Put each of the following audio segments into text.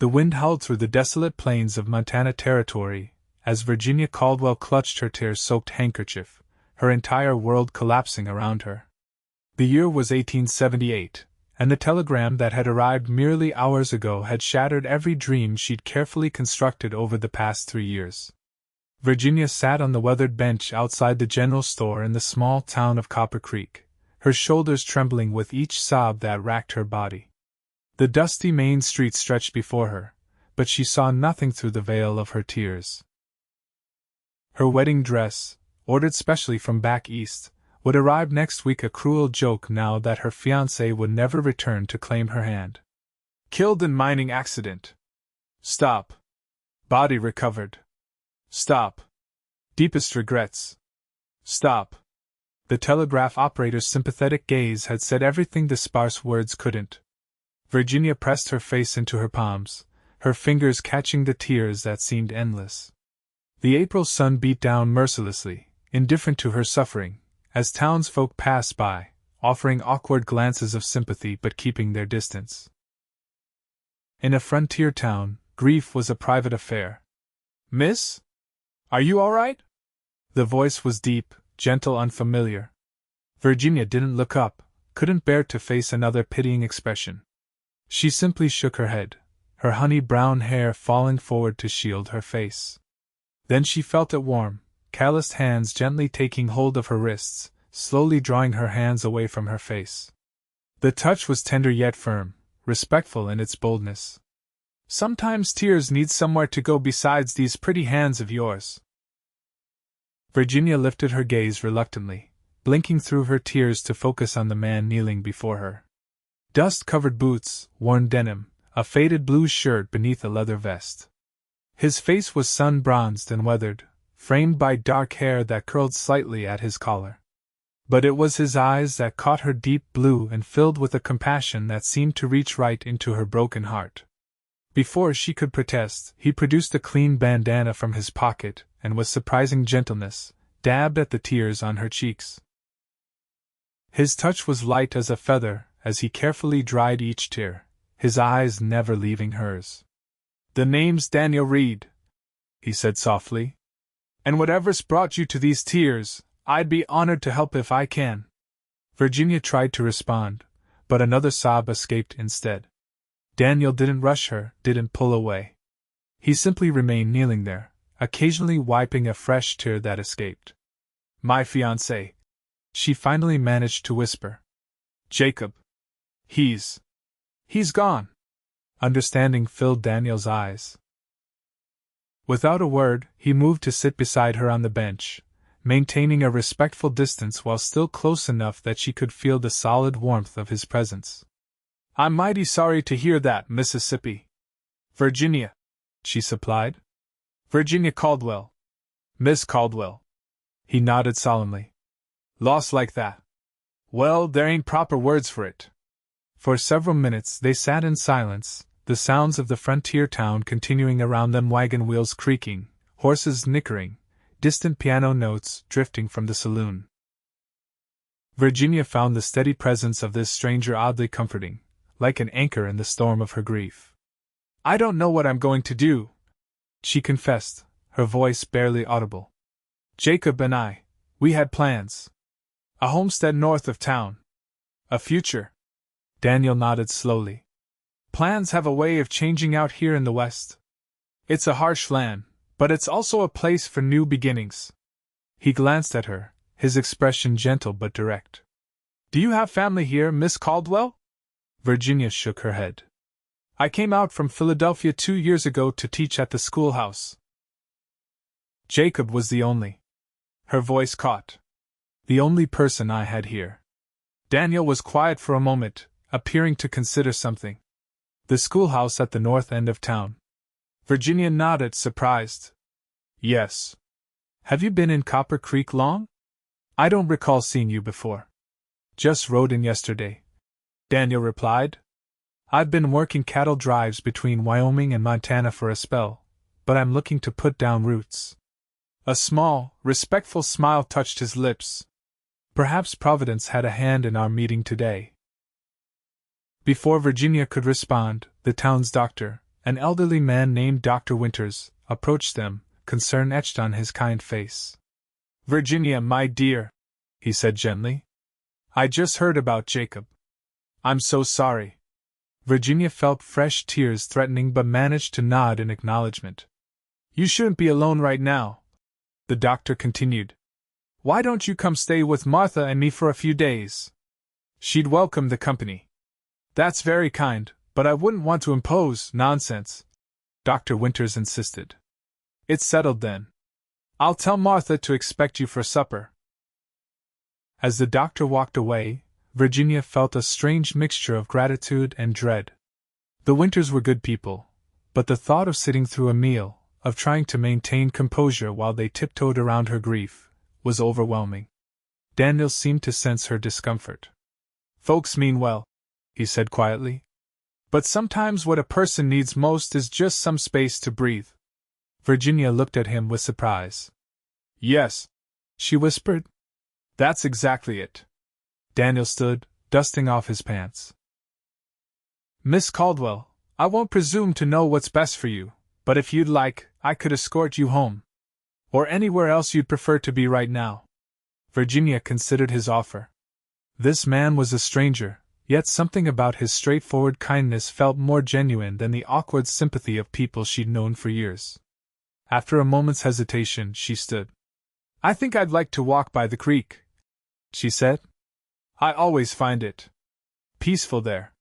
The wind howled through the desolate plains of Montana Territory, as Virginia Caldwell clutched her tear-soaked handkerchief, her entire world collapsing around her. The year was 1878, and the telegram that had arrived merely hours ago had shattered every dream she'd carefully constructed over the past 3 years. Virginia sat on the weathered bench outside the general store in the small town of Copper Creek, her shoulders trembling with each sob that racked her body. The dusty main street stretched before her, but she saw nothing through the veil of her tears. Her wedding dress, ordered specially from back east, would arrive next week, a cruel joke now that her fiancé would never return to claim her hand. Killed in mining accident. Stop. Body recovered. Stop. Deepest regrets. Stop. The telegraph operator's sympathetic gaze had said everything the sparse words couldn't. Virginia pressed her face into her palms, her fingers catching the tears that seemed endless. The April sun beat down mercilessly, indifferent to her suffering, as townsfolk passed by, offering awkward glances of sympathy but keeping their distance. In a frontier town, grief was a private affair. "Miss? Are you all right?" The voice was deep, gentle, unfamiliar. Virginia didn't look up, couldn't bear to face another pitying expression. She simply shook her head, her honey-brown hair falling forward to shield her face. Then she felt it warm, calloused hands gently taking hold of her wrists, slowly drawing her hands away from her face. The touch was tender yet firm, respectful in its boldness. "Sometimes tears need somewhere to go besides these pretty hands of yours." Virginia lifted her gaze reluctantly, blinking through her tears to focus on the man kneeling before her. Dust-covered boots, worn denim, a faded blue shirt beneath a leather vest. His face was sun-bronzed and weathered, framed by dark hair that curled slightly at his collar. But it was his eyes that caught her, deep blue and filled with a compassion that seemed to reach right into her broken heart. Before she could protest, he produced a clean bandana from his pocket and with surprising gentleness, dabbed at the tears on her cheeks. His touch was light as a feather as he carefully dried each tear, his eyes never leaving hers. "The name's Daniel Reed," he said softly. "And whatever's brought you to these tears, I'd be honored to help if I can." Virginia tried to respond, but another sob escaped instead. Daniel didn't rush her, didn't pull away. He simply remained kneeling there, occasionally wiping a fresh tear that escaped. "My fiancé," she finally managed to whisper. "Jacob. He's gone." Understanding filled Daniel's eyes. Without a word, he moved to sit beside her on the bench, maintaining a respectful distance while still close enough that she could feel the solid warmth of his presence. "I'm mighty sorry to hear that, Mississippi." "Virginia," she supplied. "Virginia Caldwell. Miss Caldwell." He nodded solemnly. "Lost like that? Well, there ain't proper words for it." For several minutes they sat in silence, the sounds of the frontier town continuing around them, wagon wheels creaking, horses nickering, distant piano notes drifting from the saloon. Virginia found the steady presence of this stranger oddly comforting, like an anchor in the storm of her grief. "I don't know what I'm going to do," she confessed, her voice barely audible. "Jacob and we had plans. A homestead north of town. A future." Daniel nodded slowly. "Plans have a way of changing out here in the West. It's a harsh land, but it's also a place for new beginnings." He glanced at her, his expression gentle but direct. "Do you have family here, Miss Caldwell?" Virginia shook her head. "I came out from Philadelphia 2 years ago to teach at the schoolhouse." Jacob was the only. Her voice caught. "The only person I had here." Daniel was quiet for a moment, appearing to consider something. "The schoolhouse at the north end of town." Virginia nodded, surprised. "Yes. Have you been in Copper Creek long? I don't recall seeing you before." "Just rode in yesterday," Daniel replied. "I've been working cattle drives between Wyoming and Montana for a spell, but I'm looking to put down roots." A small, respectful smile touched his lips. "Perhaps Providence had a hand in our meeting today." Before Virginia could respond, the town's doctor, An elderly man named Dr. Winters approached them, concern etched on his kind face. "Virginia, my dear," he said gently. "I just heard about Jacob. I'm so sorry." Virginia felt fresh tears threatening but managed to nod in acknowledgement. "You shouldn't be alone right now," the doctor continued. "Why don't you come stay with Martha and me for a few days? She'd welcome the company." "That's very kind, but I wouldn't want to impose." "Nonsense," Dr. Winters insisted. "It's settled then. I'll tell Martha to expect you for supper." As the doctor walked away, Virginia felt a strange mixture of gratitude and dread. The Winters were good people, but the thought of sitting through a meal, of trying to maintain composure while they tiptoed around her grief, was overwhelming. Daniel seemed to sense her discomfort. "Folks mean well," he said quietly. "But sometimes what a person needs most is just some space to breathe." Virginia looked at him with surprise. "Yes," she whispered. "That's exactly it." Daniel stood, dusting off his pants. "Miss Caldwell, I won't presume to know what's best for you, but if you'd like, I could escort you home. Or anywhere else you'd prefer to be right now." Virginia considered his offer. This man was a stranger, yet something about his straightforward kindness felt more genuine than the awkward sympathy of people she'd known for years. After a moment's hesitation, she stood. "I think I'd like to walk by the creek," she said. "I always find it peaceful there."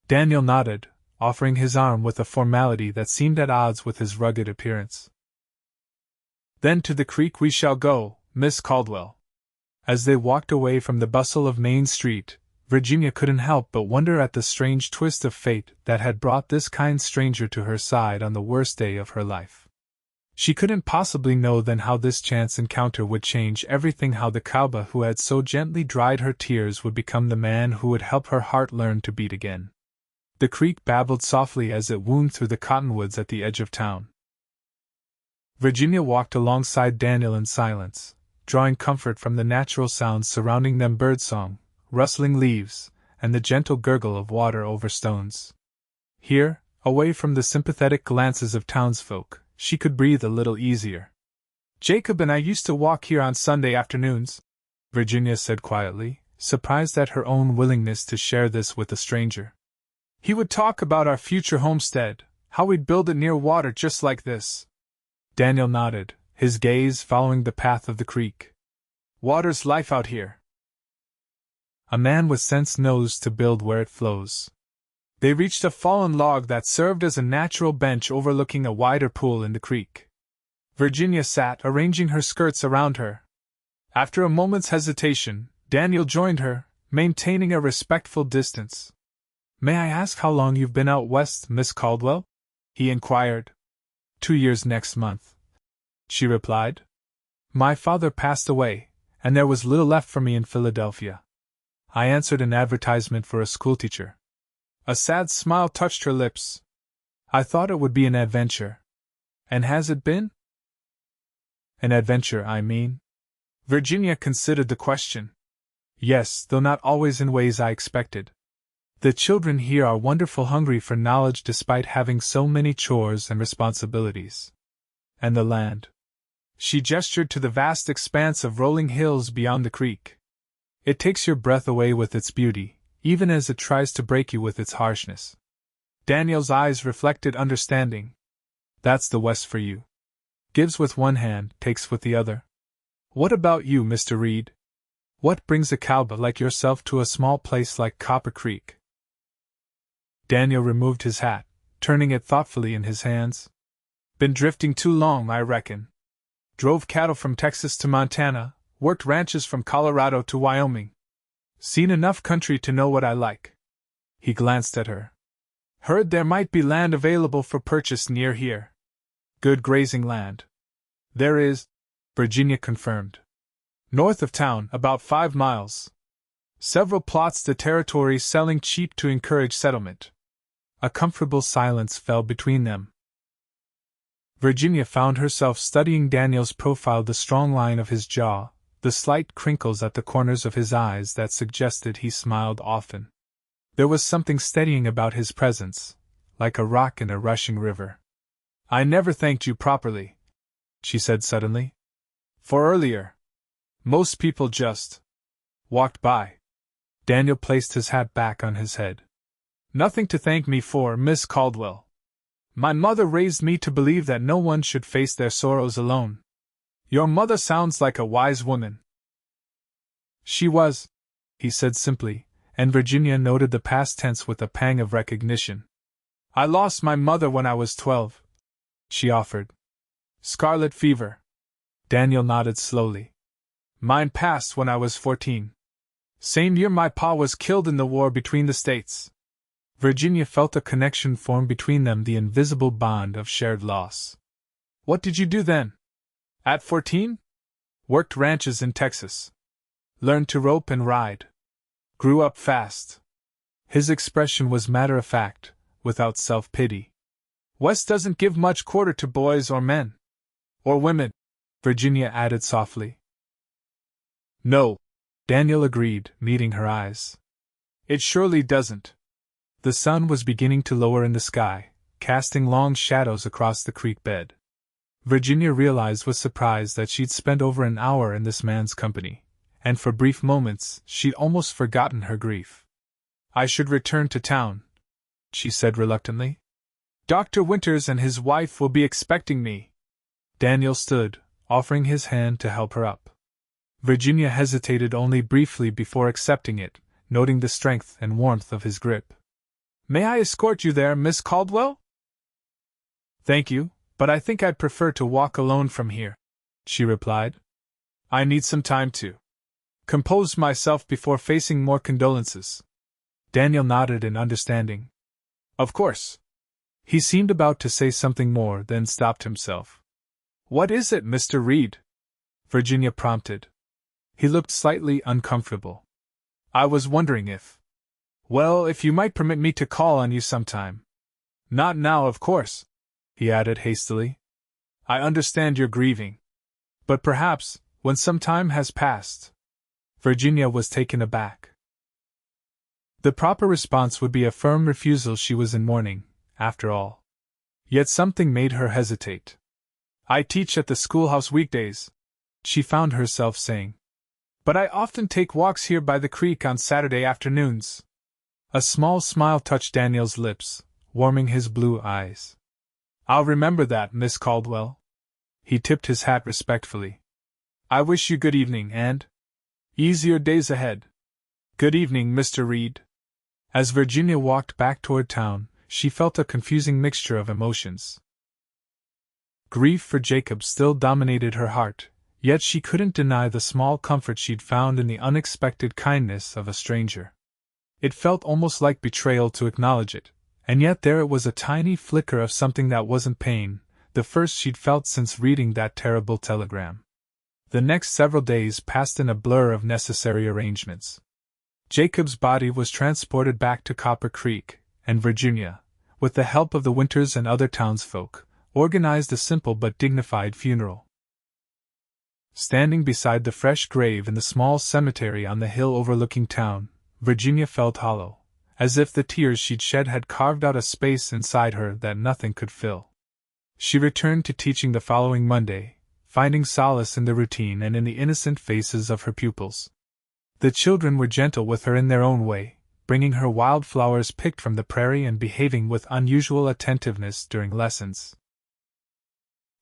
Daniel nodded, offering his arm with a formality that seemed at odds with his rugged appearance. "Then to the creek we shall go, Miss Caldwell." As they walked away from the bustle of Main Street, Virginia couldn't help but wonder at the strange twist of fate that had brought this kind stranger to her side on the worst day of her life. She couldn't possibly know then how this chance encounter would change everything, how the cowboy who had so gently dried her tears would become the man who would help her heart learn to beat again. The creek babbled softly as it wound through the cottonwoods at the edge of town. Virginia walked alongside Daniel in silence, drawing comfort from the natural sounds surrounding them: birdsong, rustling leaves, and the gentle gurgle of water over stones. Here, away from the sympathetic glances of townsfolk, she could breathe a little easier. "Jacob and I used to walk here on Sunday afternoons," Virginia said quietly, surprised at her own willingness to share this with a stranger. "He would talk about our future homestead, how we'd build it near water just like this." Daniel nodded, his gaze following the path of the creek. "Water's life out here. A man with sense knows to build where it flows." They reached a fallen log that served as a natural bench overlooking a wider pool in the creek. Virginia sat, arranging her skirts around her. After a moment's hesitation, Daniel joined her, maintaining a respectful distance. "May I ask how long you've been out west, Miss Caldwell?" he inquired. 2 years next month," she replied. "My father passed away, and there was little left for me in Philadelphia. I answered an advertisement for a schoolteacher." A sad smile touched her lips. "I thought it would be an adventure." "And has it been?" "An adventure, I mean." Virginia considered the question. "Yes, though not always in ways I expected. The children here are wonderful hungry for knowledge despite having so many chores and responsibilities. And the land." She gestured to the vast expanse of rolling hills beyond the creek. "It takes your breath away with its beauty, even as it tries to break you with its harshness." Daniel's eyes reflected understanding. "That's the West for you. Gives with one hand, takes with the other. What about you, Mr. Reed? What brings a cowboy like yourself to a small place like Copper Creek?" Daniel removed his hat, turning it thoughtfully in his hands. "Been drifting too long, I reckon. Drove cattle from Texas to Montana, worked ranches from Colorado to Wyoming. Seen enough country to know what I like." He glanced at her. "Heard there might be land available for purchase near here." "Good grazing land." "There is," Virginia confirmed. "North of town, about 5 miles. Several plots the territory selling cheap to encourage settlement." A comfortable silence fell between them. Virginia found herself studying Daniel's profile, the strong line of his jaw, the slight crinkles at the corners of his eyes that suggested he smiled often. There was something steadying about his presence, like a rock in a rushing river. "I never thanked you properly," she said suddenly. "For earlier. Most people just walked by." Daniel placed his hat back on his head. "Nothing to thank me for, Miss Caldwell. My mother raised me to believe that no one should face their sorrows alone. Your mother sounds like a wise woman." "She was," he said simply, and Virginia noted the past tense with a pang of recognition. "I lost my mother when I was 12, she offered. "Scarlet fever." Daniel nodded slowly. "Mine passed when I was 14. Same year my pa was killed in the war between the states." Virginia felt a connection form between them, the invisible bond of shared loss. "What did you do then?" "At 14? Worked ranches in Texas. Learned to rope and ride. Grew up fast." His expression was matter-of-fact, without self-pity. "West doesn't give much quarter to boys or men. Or women," Virginia added softly. "No," Daniel agreed, meeting her eyes. "It surely doesn't." The sun was beginning to lower in the sky, casting long shadows across the creek bed. Virginia realized with surprise that she'd spent over an hour in this man's company, and for brief moments she'd almost forgotten her grief. "I should return to town," she said reluctantly. "Dr. Winters and his wife will be expecting me." Daniel stood, offering his hand to help her up. Virginia hesitated only briefly before accepting it, noting the strength and warmth of his grip. "May I escort you there, Miss Caldwell?" "Thank you, but I think I'd prefer to walk alone from here," she replied. "I need some time to compose myself before facing more condolences." Daniel nodded in understanding. "Of course." He seemed about to say something more, then stopped himself. "What is it, Mr. Reed?" Virginia prompted. He looked slightly uncomfortable. "I was wondering if you might permit me to call on you sometime. Not now, of course," he added hastily. "I understand you're grieving. But perhaps, when some time has passed." Virginia was taken aback. The proper response would be a firm refusal. She was in mourning, after all. Yet something made her hesitate. "I teach at the schoolhouse weekdays," she found herself saying. "But I often take walks here by the creek on Saturday afternoons." A small smile touched Daniel's lips, warming his blue eyes. "I'll remember that, Miss Caldwell." He tipped his hat respectfully. "I wish you good evening and easier days ahead." "Good evening, Mr. Reed." As Virginia walked back toward town, she felt a confusing mixture of emotions. Grief for Jacob still dominated her heart, yet she couldn't deny the small comfort she'd found in the unexpected kindness of a stranger. It felt almost like betrayal to acknowledge it, and yet there it was, a tiny flicker of something that wasn't pain, the first she'd felt since reading that terrible telegram. The next several days passed in a blur of necessary arrangements. Jacob's body was transported back to Copper Creek, and Virginia, with the help of the Winters and other townsfolk, organized a simple but dignified funeral. Standing beside the fresh grave in the small cemetery on the hill overlooking town, Virginia felt hollow, as if the tears she'd shed had carved out a space inside her that nothing could fill. She returned to teaching the following Monday, finding solace in the routine and in the innocent faces of her pupils. The children were gentle with her in their own way, bringing her wildflowers picked from the prairie and behaving with unusual attentiveness during lessons.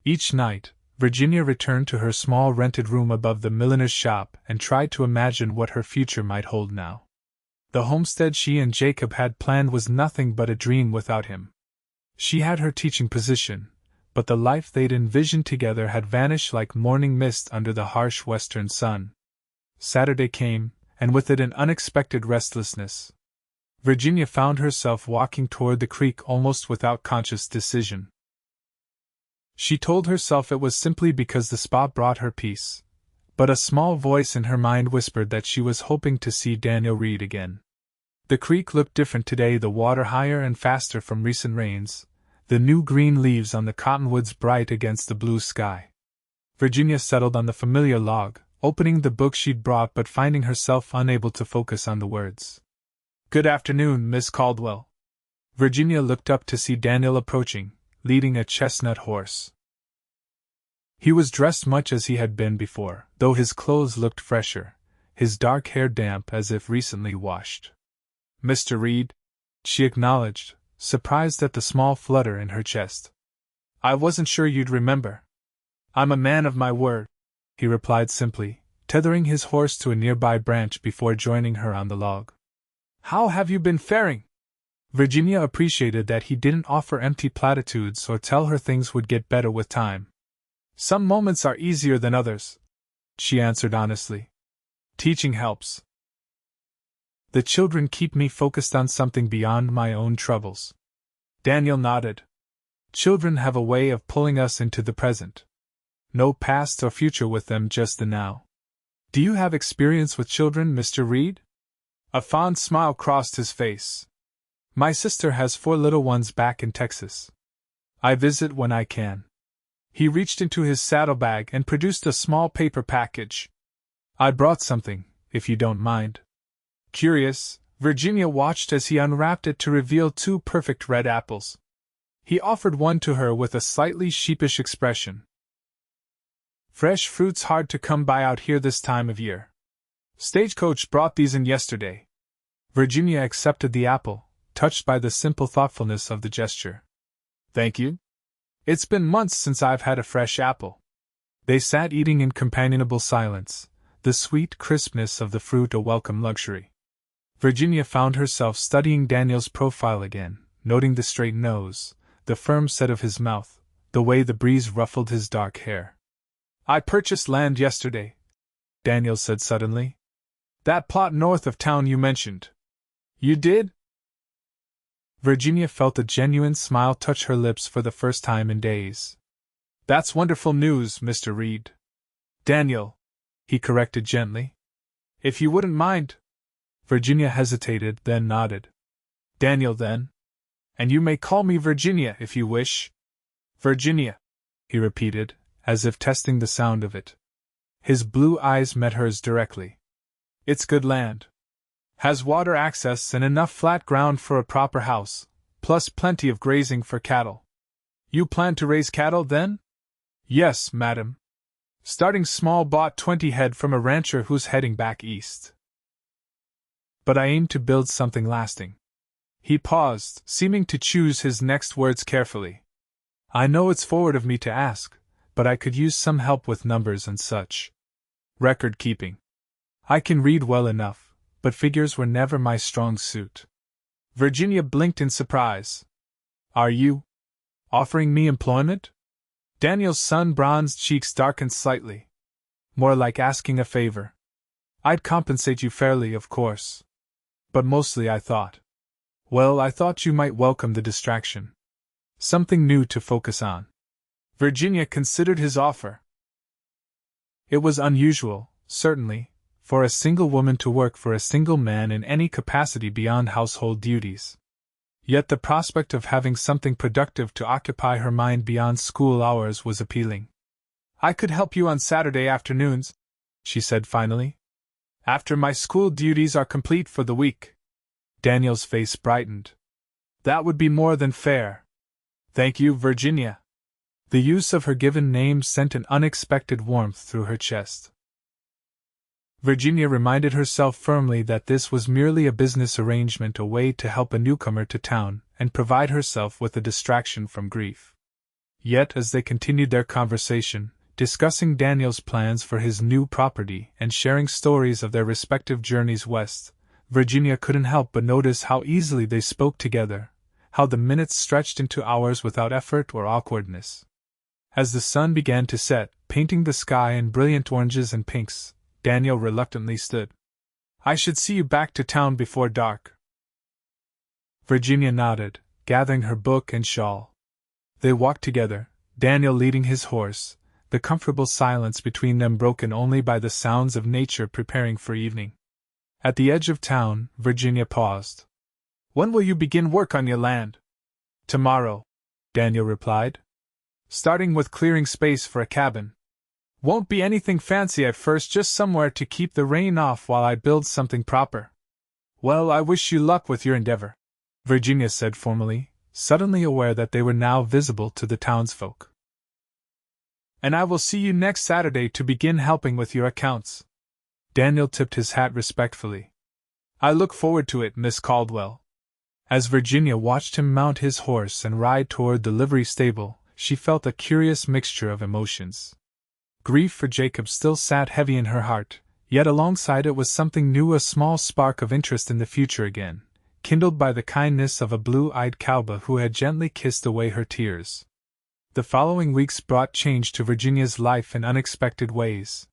Each night, Virginia returned to her small rented room above the milliner's shop and tried to imagine what her future might hold now. The homestead she and Jacob had planned was nothing but a dream without him. She had her teaching position, but the life they'd envisioned together had vanished like morning mist under the harsh western sun. Saturday came, and with it an unexpected restlessness. Virginia found herself walking toward the creek almost without conscious decision. She told herself it was simply because the spot brought her peace, but a small voice in her mind whispered that she was hoping to see Daniel Reed again. The creek looked different today, the water higher and faster from recent rains, the new green leaves on the cottonwoods bright against the blue sky. Virginia settled on the familiar log, opening the book she'd brought but finding herself unable to focus on the words. "Good afternoon, Miss Caldwell." Virginia looked up to see Daniel approaching, leading a chestnut horse. He was dressed much as he had been before, though his clothes looked fresher, his dark hair damp as if recently washed. "Mr. Reed," she acknowledged, surprised at the small flutter in her chest. "I wasn't sure you'd remember." "I'm a man of my word," he replied simply, tethering his horse to a nearby branch before joining her on the log. "How have you been faring?" Virginia appreciated that he didn't offer empty platitudes or tell her things would get better with time. "Some moments are easier than others," she answered honestly. "Teaching helps. The children keep me focused on something beyond my own troubles." Daniel nodded. "Children have a way of pulling us into the present. No past or future with them, just the now. Do you have experience with children, Mr. Reed?" A fond smile crossed his face. "My sister has 4 little ones back in Texas. I visit when I can." He reached into his saddlebag and produced a small paper package. "I brought something, if you don't mind." Curious, Virginia watched as he unwrapped it to reveal 2 perfect red apples. He offered one to her with a slightly sheepish expression. "Fresh fruit's hard to come by out here this time of year. Stagecoach brought these in yesterday." Virginia accepted the apple, touched by the simple thoughtfulness of the gesture. "Thank you. It's been months since I've had a fresh apple." They sat eating in companionable silence, the sweet crispness of the fruit a welcome luxury. Virginia found herself studying Daniel's profile again, noting the straight nose, the firm set of his mouth, the way the breeze ruffled his dark hair. "I purchased land yesterday," Daniel said suddenly. "That plot north of town you mentioned." "You did?" Virginia felt a genuine smile touch her lips for the first time in days. "That's wonderful news, Mr. Reed." "Daniel," he corrected gently. "If you wouldn't mind." Virginia hesitated, then nodded. "Daniel, then. And you may call me Virginia if you wish." "Virginia," he repeated, as if testing the sound of it. His blue eyes met hers directly. "It's good land. Has water access and enough flat ground for a proper house, plus plenty of grazing for cattle." "You plan to raise cattle, then?" "Yes, madam. Starting small, bought 20 head from a rancher who's heading back east. But I aim to build something lasting." He paused, seeming to choose his next words carefully. "I know it's forward of me to ask, but I could use some help with numbers and such. Record keeping. I can read well enough, but figures were never my strong suit." Virginia blinked in surprise. "Are you offering me employment?" Daniel's sun-bronzed cheeks darkened slightly. "More like asking a favor. I'd compensate you fairly, of course. But mostly I thought you might welcome the distraction. Something new to focus on." Virginia considered his offer. It was unusual, certainly, for a single woman to work for a single man in any capacity beyond household duties. Yet the prospect of having something productive to occupy her mind beyond school hours was appealing. "I could help you on Saturday afternoons," she said finally. "After my school duties are complete for the week." Daniel's face brightened. "That would be more than fair." "Thank you, Virginia." The use of her given name sent an unexpected warmth through her chest. Virginia reminded herself firmly that this was merely a business arrangement, a way to help a newcomer to town and provide herself with a distraction from grief. Yet as they continued their conversation, discussing Daniel's plans for his new property and sharing stories of their respective journeys west, Virginia couldn't help but notice how easily they spoke together, how the minutes stretched into hours without effort or awkwardness. As the sun began to set, painting the sky in brilliant oranges and pinks, Daniel reluctantly stood. "I should see you back to town before dark." Virginia nodded, gathering her book and shawl. They walked together, Daniel leading his horse, the comfortable silence between them broken only by the sounds of nature preparing for evening. At the edge of town, Virginia paused. "When will you begin work on your land?" "Tomorrow," Daniel replied. "Starting with clearing space for a cabin. Won't be anything fancy at first, just somewhere to keep the rain off while I build something proper." "Well, I wish you luck with your endeavor," Virginia said formally, suddenly aware that they were now visible to the townsfolk. And I will see you next Saturday to begin helping with your accounts. Daniel tipped his hat respectfully. I look forward to it, Miss Caldwell. As Virginia watched him mount his horse and ride toward the livery stable, she felt a curious mixture of emotions. Grief for Jacob still sat heavy in her heart, yet alongside it was something new, a small spark of interest in the future again, kindled by the kindness of a blue-eyed cowboy who had gently kissed away her tears. The following weeks brought change to Virginia's life in unexpected ways.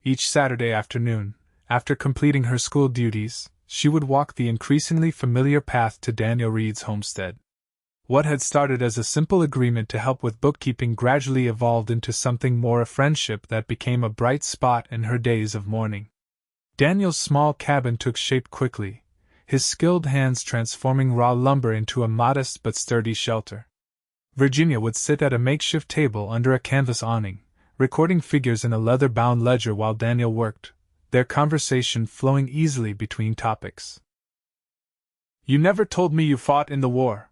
Each Saturday afternoon, after completing her school duties, she would walk the increasingly familiar path to Daniel Reed's homestead. What had started as a simple agreement to help with bookkeeping gradually evolved into something more, a friendship that became a bright spot in her days of mourning. Daniel's small cabin took shape quickly, his skilled hands transforming raw lumber into a modest but sturdy shelter. Virginia would sit at a makeshift table under a canvas awning, recording figures in a leather-bound ledger while Daniel worked, their conversation flowing easily between topics. You never told me you fought in the war,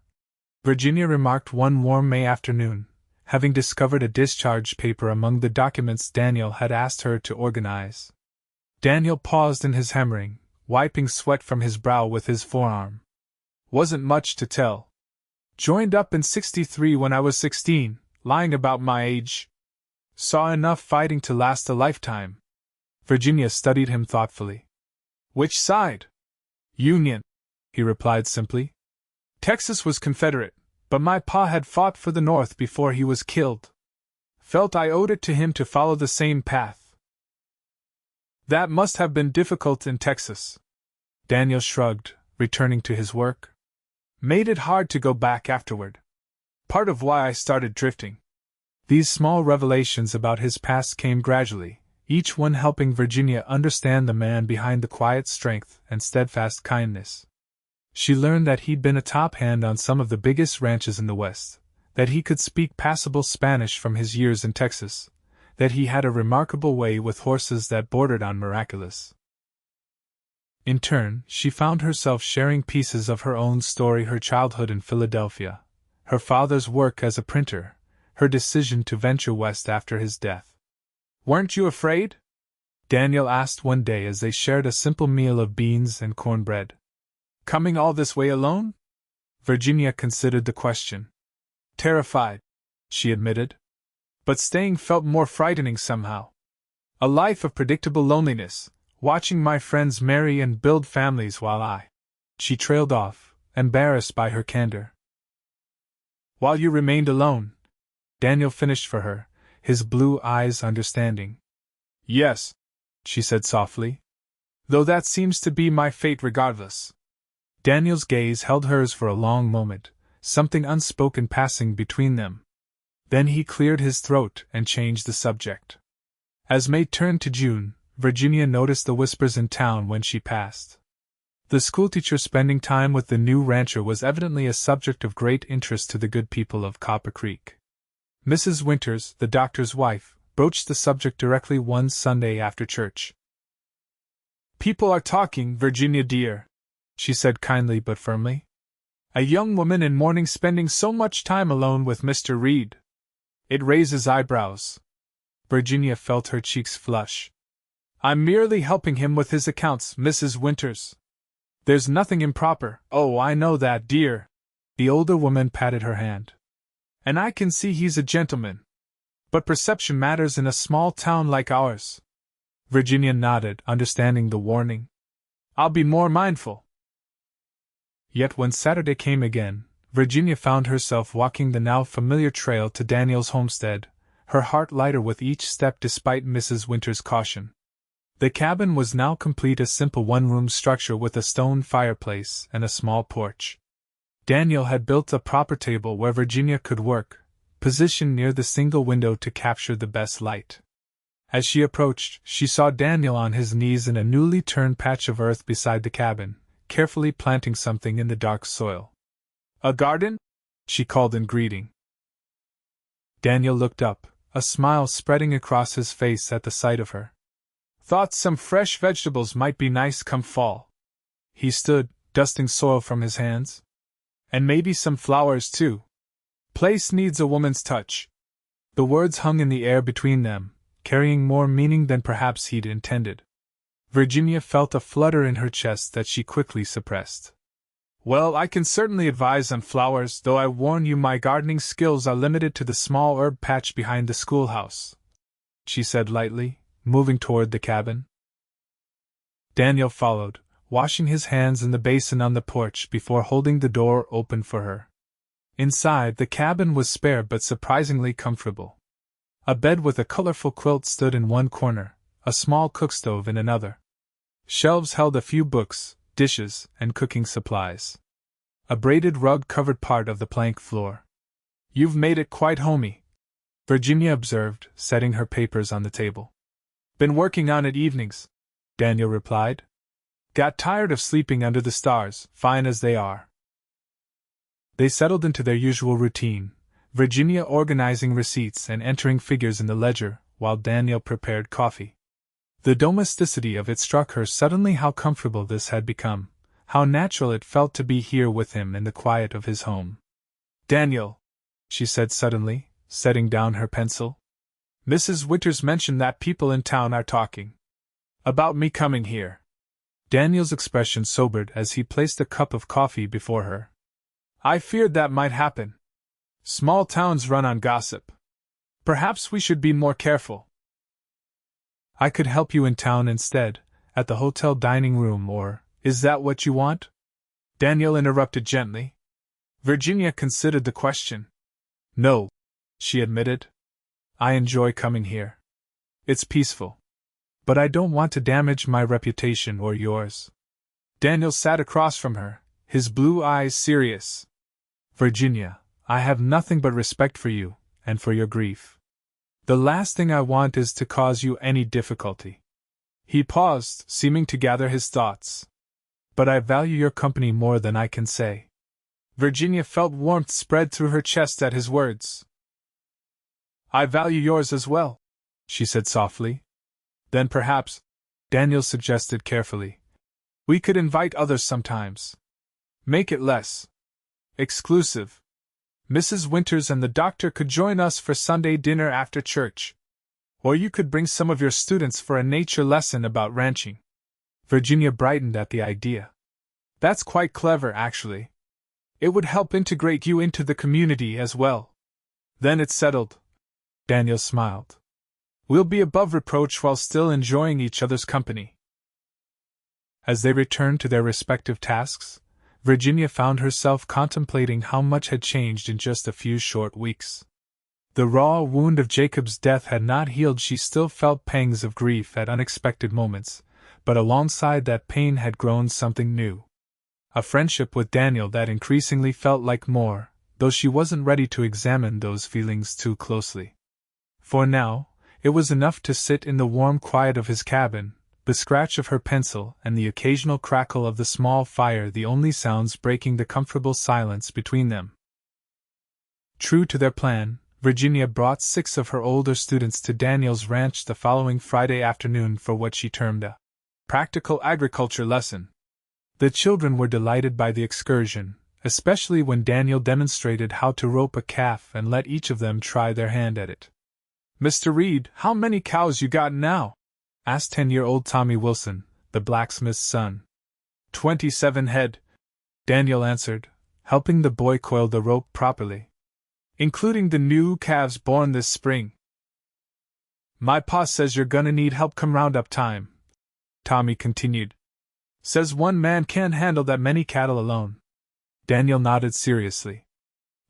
Virginia remarked one warm May afternoon, having discovered a discharge paper among the documents Daniel had asked her to organize. Daniel paused in his hammering, wiping sweat from his brow with his forearm. Wasn't much to tell. Joined up in '63 when I was 16, lying about my age. Saw enough fighting to last a lifetime. Virginia studied him thoughtfully. Which side? Union, he replied simply. Texas was Confederate, but my pa had fought for the North before he was killed. Felt I owed it to him to follow the same path. That must have been difficult in Texas. Daniel shrugged, returning to his work. Made it hard to go back afterward. Part of why I started drifting. These small revelations about his past came gradually, each one helping Virginia understand the man behind the quiet strength and steadfast kindness. She learned that he'd been a top hand on some of the biggest ranches in the West, that he could speak passable Spanish from his years in Texas, that he had a remarkable way with horses that bordered on miraculous. In turn, she found herself sharing pieces of her own story, her childhood in Philadelphia, her father's work as a printer, her decision to venture west after his death. Weren't you afraid? Daniel asked one day as they shared a simple meal of beans and cornbread. Coming all this way alone? Virginia considered the question. Terrified, she admitted. But staying felt more frightening somehow. A life of predictable loneliness, watching my friends marry and build families while I... She trailed off, embarrassed by her candor. While you remained alone, Daniel finished for her, his blue eyes understanding. Yes, she said softly. Though that seems to be my fate regardless. Daniel's gaze held hers for a long moment, something unspoken passing between them. Then he cleared his throat and changed the subject. As May turned to June, Virginia noticed the whispers in town when she passed. The schoolteacher spending time with the new rancher was evidently a subject of great interest to the good people of Copper Creek. Mrs. Winters, the doctor's wife, broached the subject directly one Sunday after church. People are talking, Virginia dear, she said kindly but firmly. A young woman in mourning spending so much time alone with Mr. Reed. It raises eyebrows. Virginia felt her cheeks flush. I'm merely helping him with his accounts, Mrs. Winters. There's nothing improper. Oh, I know that, dear. The older woman patted her hand. And I can see he's a gentleman. But perception matters in a small town like ours. Virginia nodded, understanding the warning. I'll be more mindful. Yet when Saturday came again, Virginia found herself walking the now familiar trail to Daniel's homestead, her heart lighter with each step despite Mrs. Winters' caution. The cabin was now complete, a simple one-room structure with a stone fireplace and a small porch. Daniel had built a proper table where Virginia could work, positioned near the single window to capture the best light. As she approached, she saw Daniel on his knees in a newly turned patch of earth beside the cabin, carefully planting something in the dark soil. A garden? She called in greeting. Daniel looked up, a smile spreading across his face at the sight of her. Thought some fresh vegetables might be nice come fall. He stood, dusting soil from his hands. And maybe some flowers, too. Place needs a woman's touch. The words hung in the air between them, carrying more meaning than perhaps he'd intended. Virginia felt a flutter in her chest that she quickly suppressed. Well, I can certainly advise on flowers, though I warn you my gardening skills are limited to the small herb patch behind the schoolhouse, she said lightly, moving toward the cabin. Daniel followed, washing his hands in the basin on the porch before holding the door open for her. Inside, the cabin was spare but surprisingly comfortable. A bed with a colorful quilt stood in one corner, a small cookstove in another. Shelves held a few books, dishes, and cooking supplies. A braided rug covered part of the plank floor. You've made it quite homey, Virginia observed, setting her papers on the table. Been working on it evenings, Daniel replied. Got tired of sleeping under the stars, fine as they are. They settled into their usual routine, Virginia organizing receipts and entering figures in the ledger, while Daniel prepared coffee. The domesticity of it struck her suddenly how comfortable this had become, how natural it felt to be here with him in the quiet of his home. Daniel, she said suddenly, setting down her pencil. Mrs. Winters mentioned that people in town are talking about me coming here. Daniel's expression sobered as he placed a cup of coffee before her. I feared that might happen. Small towns run on gossip. Perhaps we should be more careful. I could help you in town instead, at the hotel dining room, or, is that what you want? Daniel interrupted gently. Virginia considered the question. No, she admitted. I enjoy coming here. It's peaceful. But I don't want to damage my reputation or yours. Daniel sat across from her, his blue eyes serious. Virginia, I have nothing but respect for you, and for your grief. The last thing I want is to cause you any difficulty. He paused, seeming to gather his thoughts. But I value your company more than I can say. Virginia felt warmth spread through her chest at his words. I value yours as well, she said softly. Then perhaps, Daniel suggested carefully, we could invite others sometimes. Make it less exclusive. Mrs. Winters and the doctor could join us for Sunday dinner after church. Or you could bring some of your students for a nature lesson about ranching. Virginia brightened at the idea. That's quite clever, actually. It would help integrate you into the community as well. Then it's settled. Daniel smiled. We'll be above reproach while still enjoying each other's company. As they returned to their respective tasks, Virginia found herself contemplating how much had changed in just a few short weeks. The raw wound of Jacob's death had not healed. She still felt pangs of grief at unexpected moments, but alongside that pain had grown something new. A friendship with Daniel that increasingly felt like more, though she wasn't ready to examine those feelings too closely. For now, it was enough to sit in the warm quiet of his cabin, the scratch of her pencil and the occasional crackle of the small fire the only sounds breaking the comfortable silence between them. True to their plan, Virginia brought 6 of her older students to Daniel's ranch the following Friday afternoon for what she termed a practical agriculture lesson. The children were delighted by the excursion, especially when Daniel demonstrated how to rope a calf and let each of them try their hand at it. Mr. Reed, how many cows you got now? Asked 10-year-old Tommy Wilson, the blacksmith's son. 27 head, Daniel answered, helping the boy coil the rope properly. Including the new calves born this spring. My pa says you're gonna need help come roundup time, Tommy continued. Says one man can't handle that many cattle alone. Daniel nodded seriously.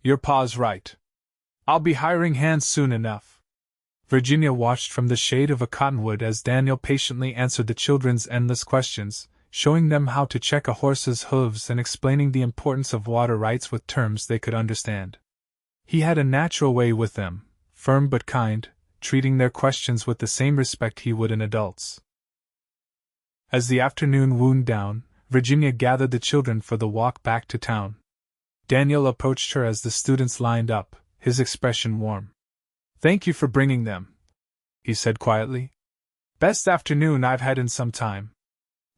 Your pa's right. I'll be hiring hands soon enough. Virginia watched from the shade of a cottonwood as Daniel patiently answered the children's endless questions, showing them how to check a horse's hooves and explaining the importance of water rights with terms they could understand. He had a natural way with them, firm but kind, treating their questions with the same respect he would an adult's. As the afternoon wound down, Virginia gathered the children for the walk back to town. Daniel approached her as the students lined up, his expression warm. Thank you for bringing them, he said quietly. Best afternoon I've had in some time.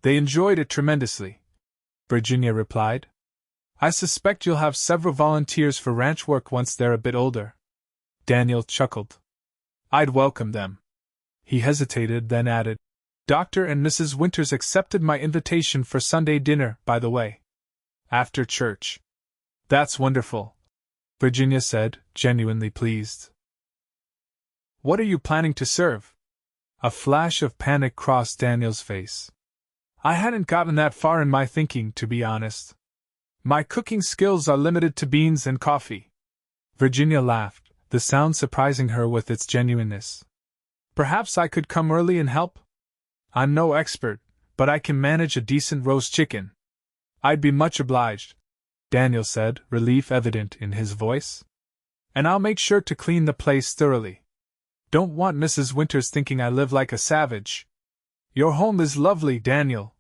They enjoyed it tremendously. Virginia replied. I suspect you'll have several volunteers for ranch work once they're a bit older. Daniel chuckled. I'd welcome them. He hesitated, then added, Dr. and Mrs. Winters accepted my invitation for Sunday dinner, by the way. After church. That's wonderful, Virginia said, genuinely pleased. What are you planning to serve? A flash of panic crossed Daniel's face. I hadn't gotten that far in my thinking, to be honest. My cooking skills are limited to beans and coffee. Virginia laughed, the sound surprising her with its genuineness. Perhaps I could come early and help? I'm no expert, but I can manage a decent roast chicken. I'd be much obliged, Daniel said, relief evident in his voice. And I'll make sure to clean the place thoroughly. Don't want Mrs. Winters thinking I live like a savage. Your home is lovely, Daniel,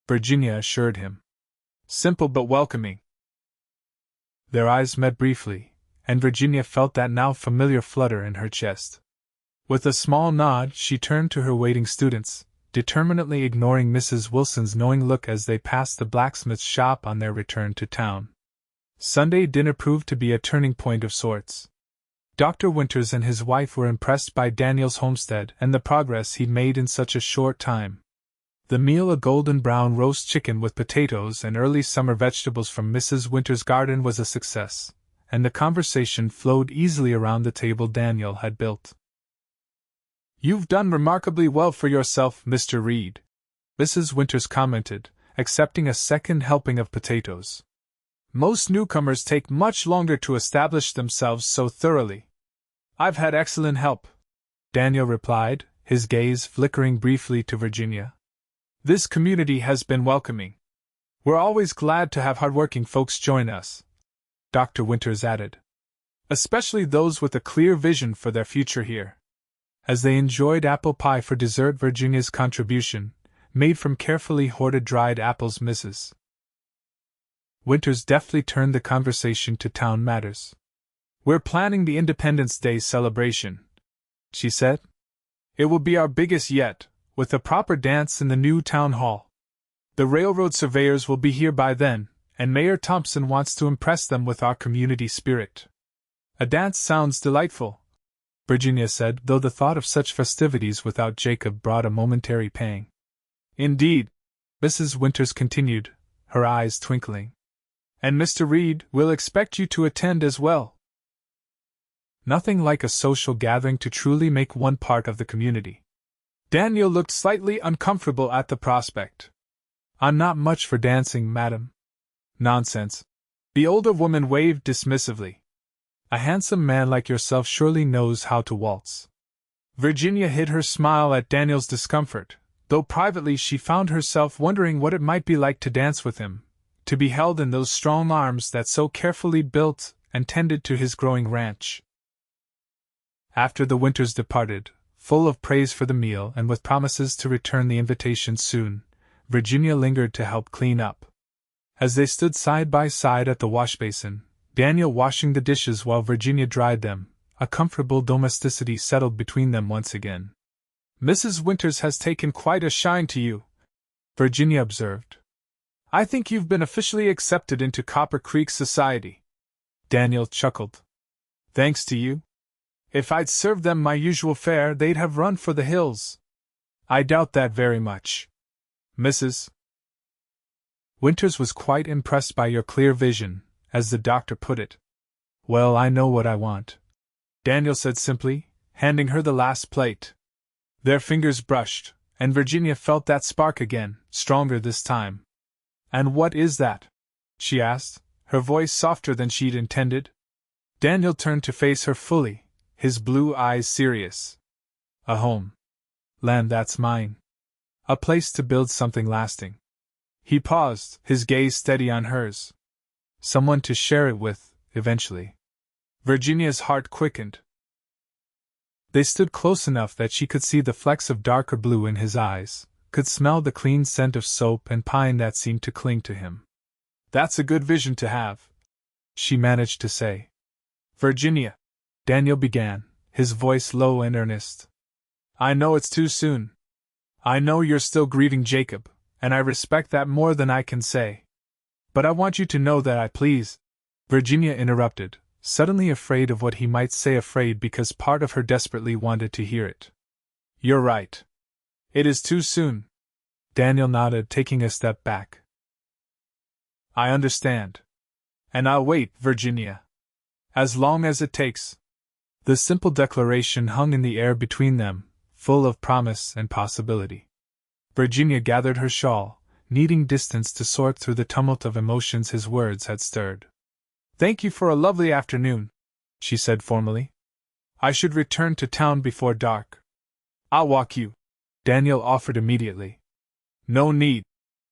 Virginia assured him. Simple but welcoming. Their eyes met briefly, and Virginia felt that now familiar flutter in her chest. With a small nod, she turned to her waiting students, determinedly ignoring Mrs. Wilson's knowing look as they passed the blacksmith's shop on their return to town. Sunday dinner proved to be a turning point of sorts. Dr. Winters and his wife were impressed by Daniel's homestead and the progress he'd made in such a short time. The meal, a golden brown roast chicken with potatoes and early summer vegetables from Mrs. Winters' garden, was a success, and the conversation flowed easily around the table Daniel had built. You've done remarkably well for yourself, Mr. Reed, Mrs. Winters commented, accepting a second helping of potatoes. Most newcomers take much longer to establish themselves so thoroughly. I've had excellent help, Daniel replied, his gaze flickering briefly to Virginia. This community has been welcoming. We're always glad to have hardworking folks join us, Dr. Winters added. Especially those with a clear vision for their future here. As they enjoyed apple pie for dessert, Virginia's contribution, made from carefully hoarded dried apples, Mrs. Winters deftly turned the conversation to town matters. We're planning the Independence Day celebration, she said. It will be our biggest yet, with a proper dance in the new town hall. The railroad surveyors will be here by then, and Mayor Thompson wants to impress them with our community spirit. A dance sounds delightful, Virginia said, though the thought of such festivities without Jacob brought a momentary pang. Indeed, Mrs. Winters continued, her eyes twinkling. And Mr. Reed will expect you to attend as well. Nothing like a social gathering to truly make one part of the community. Daniel looked slightly uncomfortable at the prospect. I'm not much for dancing, madam. Nonsense. The older woman waved dismissively. A handsome man like yourself surely knows how to waltz. Virginia hid her smile at Daniel's discomfort, though privately she found herself wondering what it might be like to dance with him, to be held in those strong arms that so carefully built and tended to his growing ranch. After the Winters departed, full of praise for the meal and with promises to return the invitation soon, Virginia lingered to help clean up. As they stood side by side at the washbasin, Daniel washing the dishes while Virginia dried them, a comfortable domesticity settled between them once again. Mrs. Winters has taken quite a shine to you, Virginia observed. I think you've been officially accepted into Copper Creek society. Daniel chuckled. Thanks to you. If I'd served them my usual fare, they'd have run for the hills. I doubt that very much. Mrs. Winters was quite impressed by your clear vision, as the doctor put it. Well, I know what I want, Daniel said simply, handing her the last plate. Their fingers brushed, and Virginia felt that spark again, stronger this time. And what is that? She asked, her voice softer than she'd intended. Daniel turned to face her fully, his blue eyes serious. A home. Land that's mine. A place to build something lasting. He paused, his gaze steady on hers. Someone to share it with, eventually. Virginia's heart quickened. They stood close enough that she could see the flecks of darker blue in his eyes, could smell the clean scent of soap and pine that seemed to cling to him. That's a good vision to have, she managed to say. Virginia, Daniel began, his voice low and earnest. I know it's too soon. I know you're still grieving Jacob, and I respect that more than I can say. But I want you to know that I please. Virginia interrupted, suddenly afraid of what he might say, afraid because part of her desperately wanted to hear it. You're right. It is too soon. Daniel nodded, taking a step back. I understand. And I'll wait, Virginia. As long as it takes. The simple declaration hung in the air between them, full of promise and possibility. Virginia gathered her shawl, needing distance to sort through the tumult of emotions his words had stirred. Thank you for a lovely afternoon, she said formally. I should return to town before dark. I'll walk you, Daniel offered immediately. No need,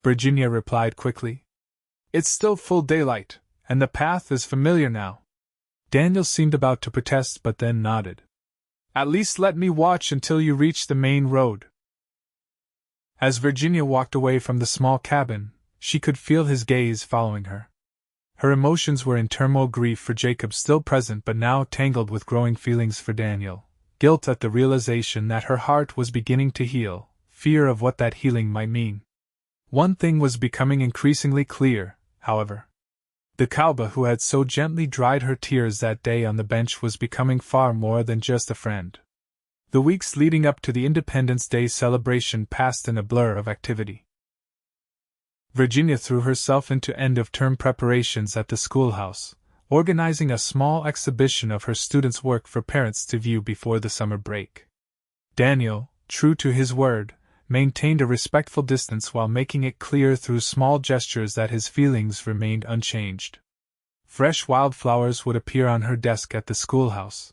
Virginia replied quickly. It's still full daylight, and the path is familiar now. Daniel seemed about to protest but then nodded. At least let me watch until you reach the main road. As Virginia walked away from the small cabin, she could feel his gaze following her. Her emotions were in turmoil, grief for Jacob still present but now tangled with growing feelings for Daniel, guilt at the realization that her heart was beginning to heal, fear of what that healing might mean. One thing was becoming increasingly clear, however. The cowboy who had so gently dried her tears that day on the bench was becoming far more than just a friend. The weeks leading up to the Independence Day celebration passed in a blur of activity. Virginia threw herself into end-of-term preparations at the schoolhouse, organizing a small exhibition of her students' work for parents to view before the summer break. Daniel, true to his word, maintained a respectful distance while making it clear through small gestures that his feelings remained unchanged. Fresh wildflowers would appear on her desk at the schoolhouse.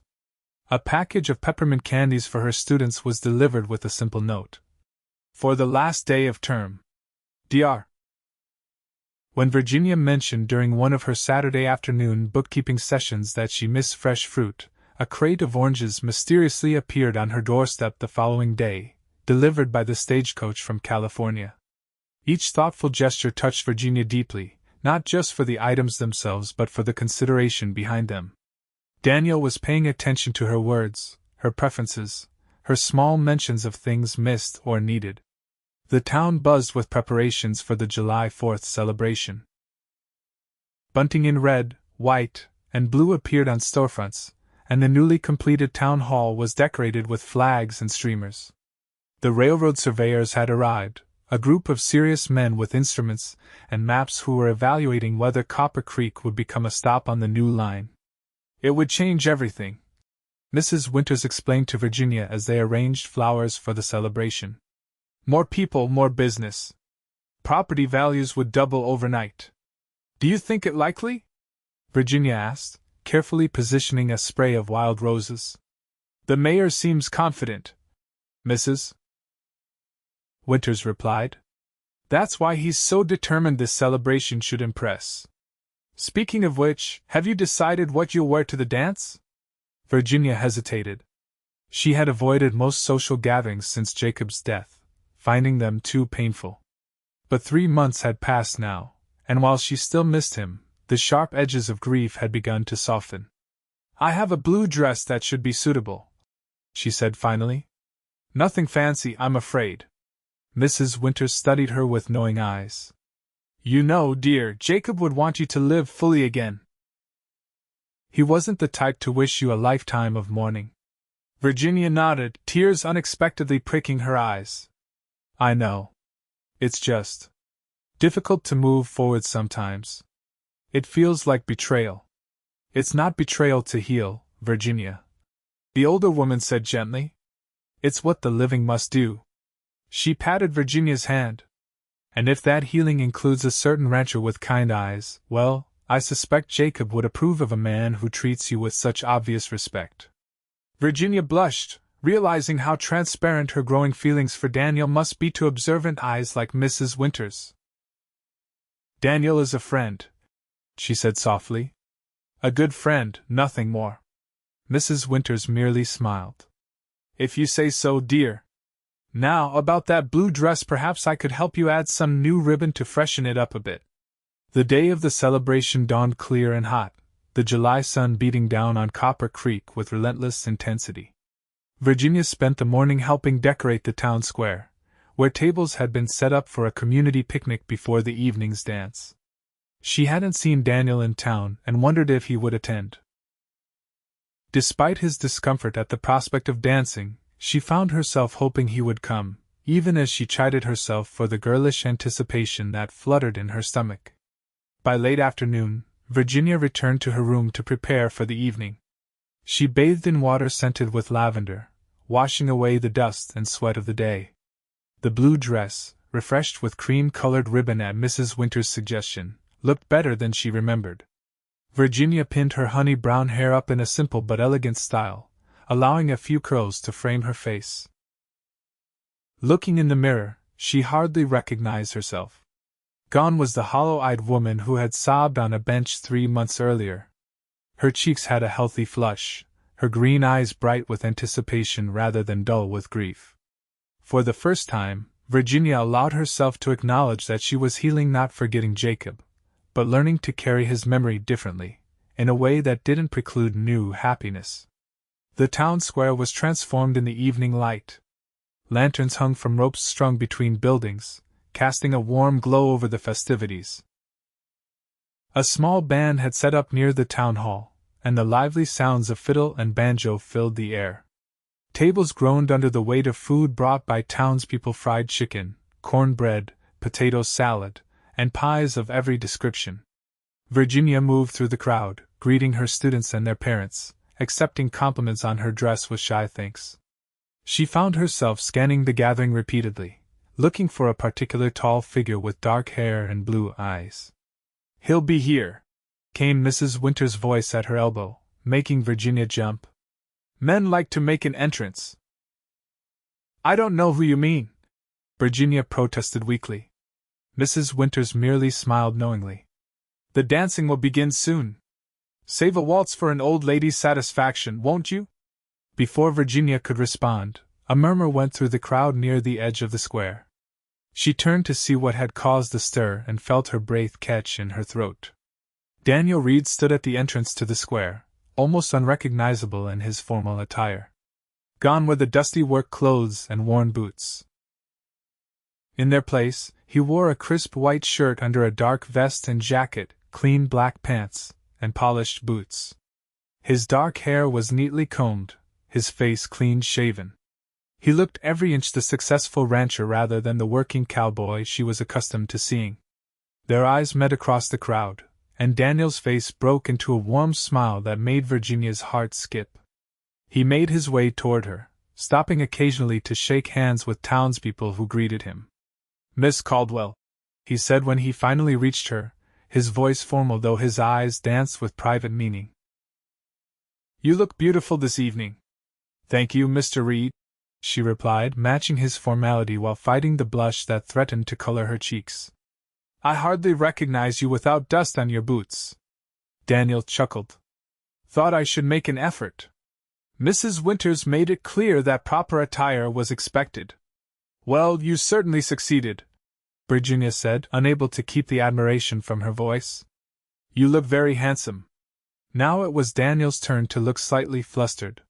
A package of peppermint candies for her students was delivered with a simple note. For the last day of term. Dr. When Virginia mentioned during one of her Saturday afternoon bookkeeping sessions that she missed fresh fruit, a crate of oranges mysteriously appeared on her doorstep the following day, delivered by the stagecoach from California. Each thoughtful gesture touched Virginia deeply, not just for the items themselves but for the consideration behind them. Daniel was paying attention to her words, her preferences, her small mentions of things missed or needed. The town buzzed with preparations for the July 4th celebration. Bunting in red, white, and blue appeared on storefronts, and the newly completed town hall was decorated with flags and streamers. The railroad surveyors had arrived, a group of serious men with instruments and maps who were evaluating whether Copper Creek would become a stop on the new line. It would change everything, Mrs. Winters explained to Virginia as they arranged flowers for the celebration. More people, more business. Property values would double overnight. Do you think it likely? Virginia asked, carefully positioning a spray of wild roses. The mayor seems confident, Mrs. Winters replied. That's why he's so determined this celebration should impress. Speaking of which, have you decided what you'll wear to the dance? Virginia hesitated. She had avoided most social gatherings since Jacob's death, finding them too painful. But 3 months had passed now, and while she still missed him, the sharp edges of grief had begun to soften. I have a blue dress that should be suitable, she said finally. Nothing fancy, I'm afraid. Mrs. Winters studied her with knowing eyes. You know, dear, Jacob would want you to live fully again. He wasn't the type to wish you a lifetime of mourning. Virginia nodded, tears unexpectedly pricking her eyes. I know. It's just difficult to move forward sometimes. It feels like betrayal. It's not betrayal to heal, Virginia, the older woman said gently. It's what the living must do. She patted Virginia's hand. And if that healing includes a certain rancher with kind eyes, well, I suspect Jacob would approve of a man who treats you with such obvious respect. Virginia blushed, realizing how transparent her growing feelings for Daniel must be to observant eyes like Mrs. Winters. Daniel is a friend, she said softly. A good friend, nothing more. Mrs. Winters merely smiled. If you say so, dear. Now, about that blue dress, perhaps I could help you add some new ribbon to freshen it up a bit. The day of the celebration dawned clear and hot, the July sun beating down on Copper Creek with relentless intensity. Virginia spent the morning helping decorate the town square, where tables had been set up for a community picnic before the evening's dance. She hadn't seen Daniel in town and wondered if he would attend. Despite his discomfort at the prospect of dancing, she found herself hoping he would come, even as she chided herself for the girlish anticipation that fluttered in her stomach. By late afternoon, Virginia returned to her room to prepare for the evening. She bathed in water scented with lavender, washing away the dust and sweat of the day. The blue dress, refreshed with cream-colored ribbon at Mrs. Winter's suggestion, looked better than she remembered. Virginia pinned her honey-brown hair up in a simple but elegant style, allowing a few curls to frame her face. Looking in the mirror, she hardly recognized herself. Gone was the hollow-eyed woman who had sobbed on a bench 3 months earlier. Her cheeks had a healthy flush, her green eyes bright with anticipation rather than dull with grief. For the first time, Virginia allowed herself to acknowledge that she was healing, not forgetting Jacob, but learning to carry his memory differently, in a way that didn't preclude new happiness. The town square was transformed in the evening light. Lanterns hung from ropes strung between buildings, casting a warm glow over the festivities. A small band had set up near the town hall, and the lively sounds of fiddle and banjo filled the air. Tables groaned under the weight of food brought by townspeople: fried chicken, cornbread, potato salad, and pies of every description. Virginia moved through the crowd, greeting her students and their parents, accepting compliments on her dress with shy thanks. She found herself scanning the gathering repeatedly, looking for a particular tall figure with dark hair and blue eyes. "He'll be here," came Mrs. Winter's voice at her elbow, making Virginia jump. "Men like to make an entrance." "I don't know who you mean," Virginia protested weakly. Mrs. Winters merely smiled knowingly. "The dancing will begin soon. Save a waltz for an old lady's satisfaction, won't you?" Before Virginia could respond, a murmur went through the crowd near the edge of the square. She turned to see what had caused the stir and felt her breath catch in her throat. Daniel Reed stood at the entrance to the square, almost unrecognizable in his formal attire. Gone were the dusty work clothes and worn boots. In their place, he wore a crisp white shirt under a dark vest and jacket, clean black pants, and polished boots. His dark hair was neatly combed, his face clean-shaven. He looked every inch the successful rancher rather than the working cowboy she was accustomed to seeing. Their eyes met across the crowd, and Daniel's face broke into a warm smile that made Virginia's heart skip. He made his way toward her, stopping occasionally to shake hands with townspeople who greeted him. "Miss Caldwell," he said when he finally reached her, his voice formal though his eyes danced with private meaning. "You look beautiful this evening." "Thank you, Mr. Reed," she replied, matching his formality while fighting the blush that threatened to color her cheeks. "I hardly recognize you without dust on your boots." Daniel chuckled. "Thought I should make an effort. Mrs. Winters made it clear that proper attire was expected." "Well, you certainly succeeded," Virginia said, unable to keep the admiration from her voice. "You look very handsome." Now it was Daniel's turn to look slightly flustered.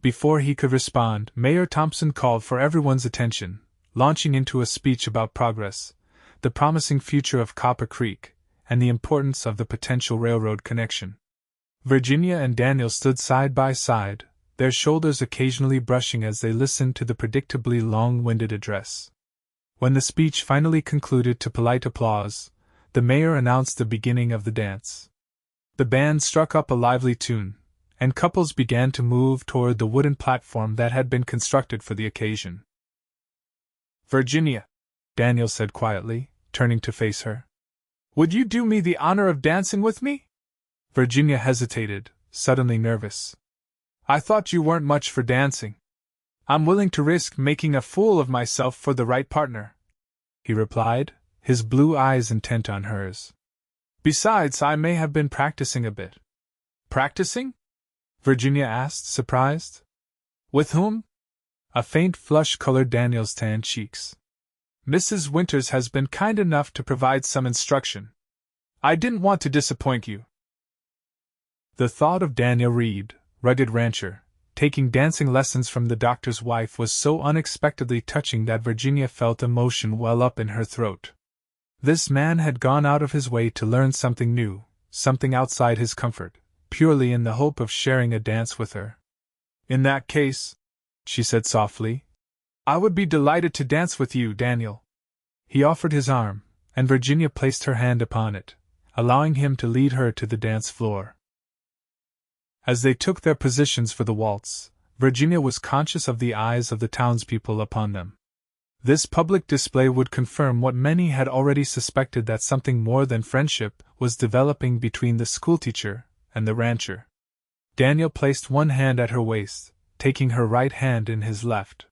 Before he could respond, Mayor Thompson called for everyone's attention, launching into a speech about progress, the promising future of Copper Creek, and the importance of the potential railroad connection. Virginia and Daniel stood side by side, their shoulders occasionally brushing as they listened to the predictably long-winded address. When the speech finally concluded to polite applause, the mayor announced the beginning of the dance. The band struck up a lively tune, and couples began to move toward the wooden platform that had been constructed for the occasion. "Virginia," Daniel said quietly, turning to face her, "would you do me the honor of dancing with me?" Virginia hesitated, suddenly nervous. "I thought you weren't much for dancing." "I'm willing to risk making a fool of myself for the right partner," he replied, his blue eyes intent on hers. "Besides, I may have been practicing a bit." "Practicing?" Virginia asked, surprised. "With whom?" A faint flush colored Daniel's tan cheeks. "Mrs. Winters has been kind enough to provide some instruction. I didn't want to disappoint you." The thought of Daniel Reed, rugged rancher, taking dancing lessons from the doctor's wife was so unexpectedly touching that Virginia felt emotion well up in her throat. This man had gone out of his way to learn something new, something outside his comfort, purely in the hope of sharing a dance with her. "In that case," she said softly, "I would be delighted to dance with you, Daniel." He offered his arm, and Virginia placed her hand upon it, allowing him to lead her to the dance floor. As they took their positions for the waltz, Virginia was conscious of the eyes of the townspeople upon them. This public display would confirm what many had already suspected, that something more than friendship was developing between the schoolteacher and the rancher. Daniel placed one hand at her waist, taking her right hand in his left.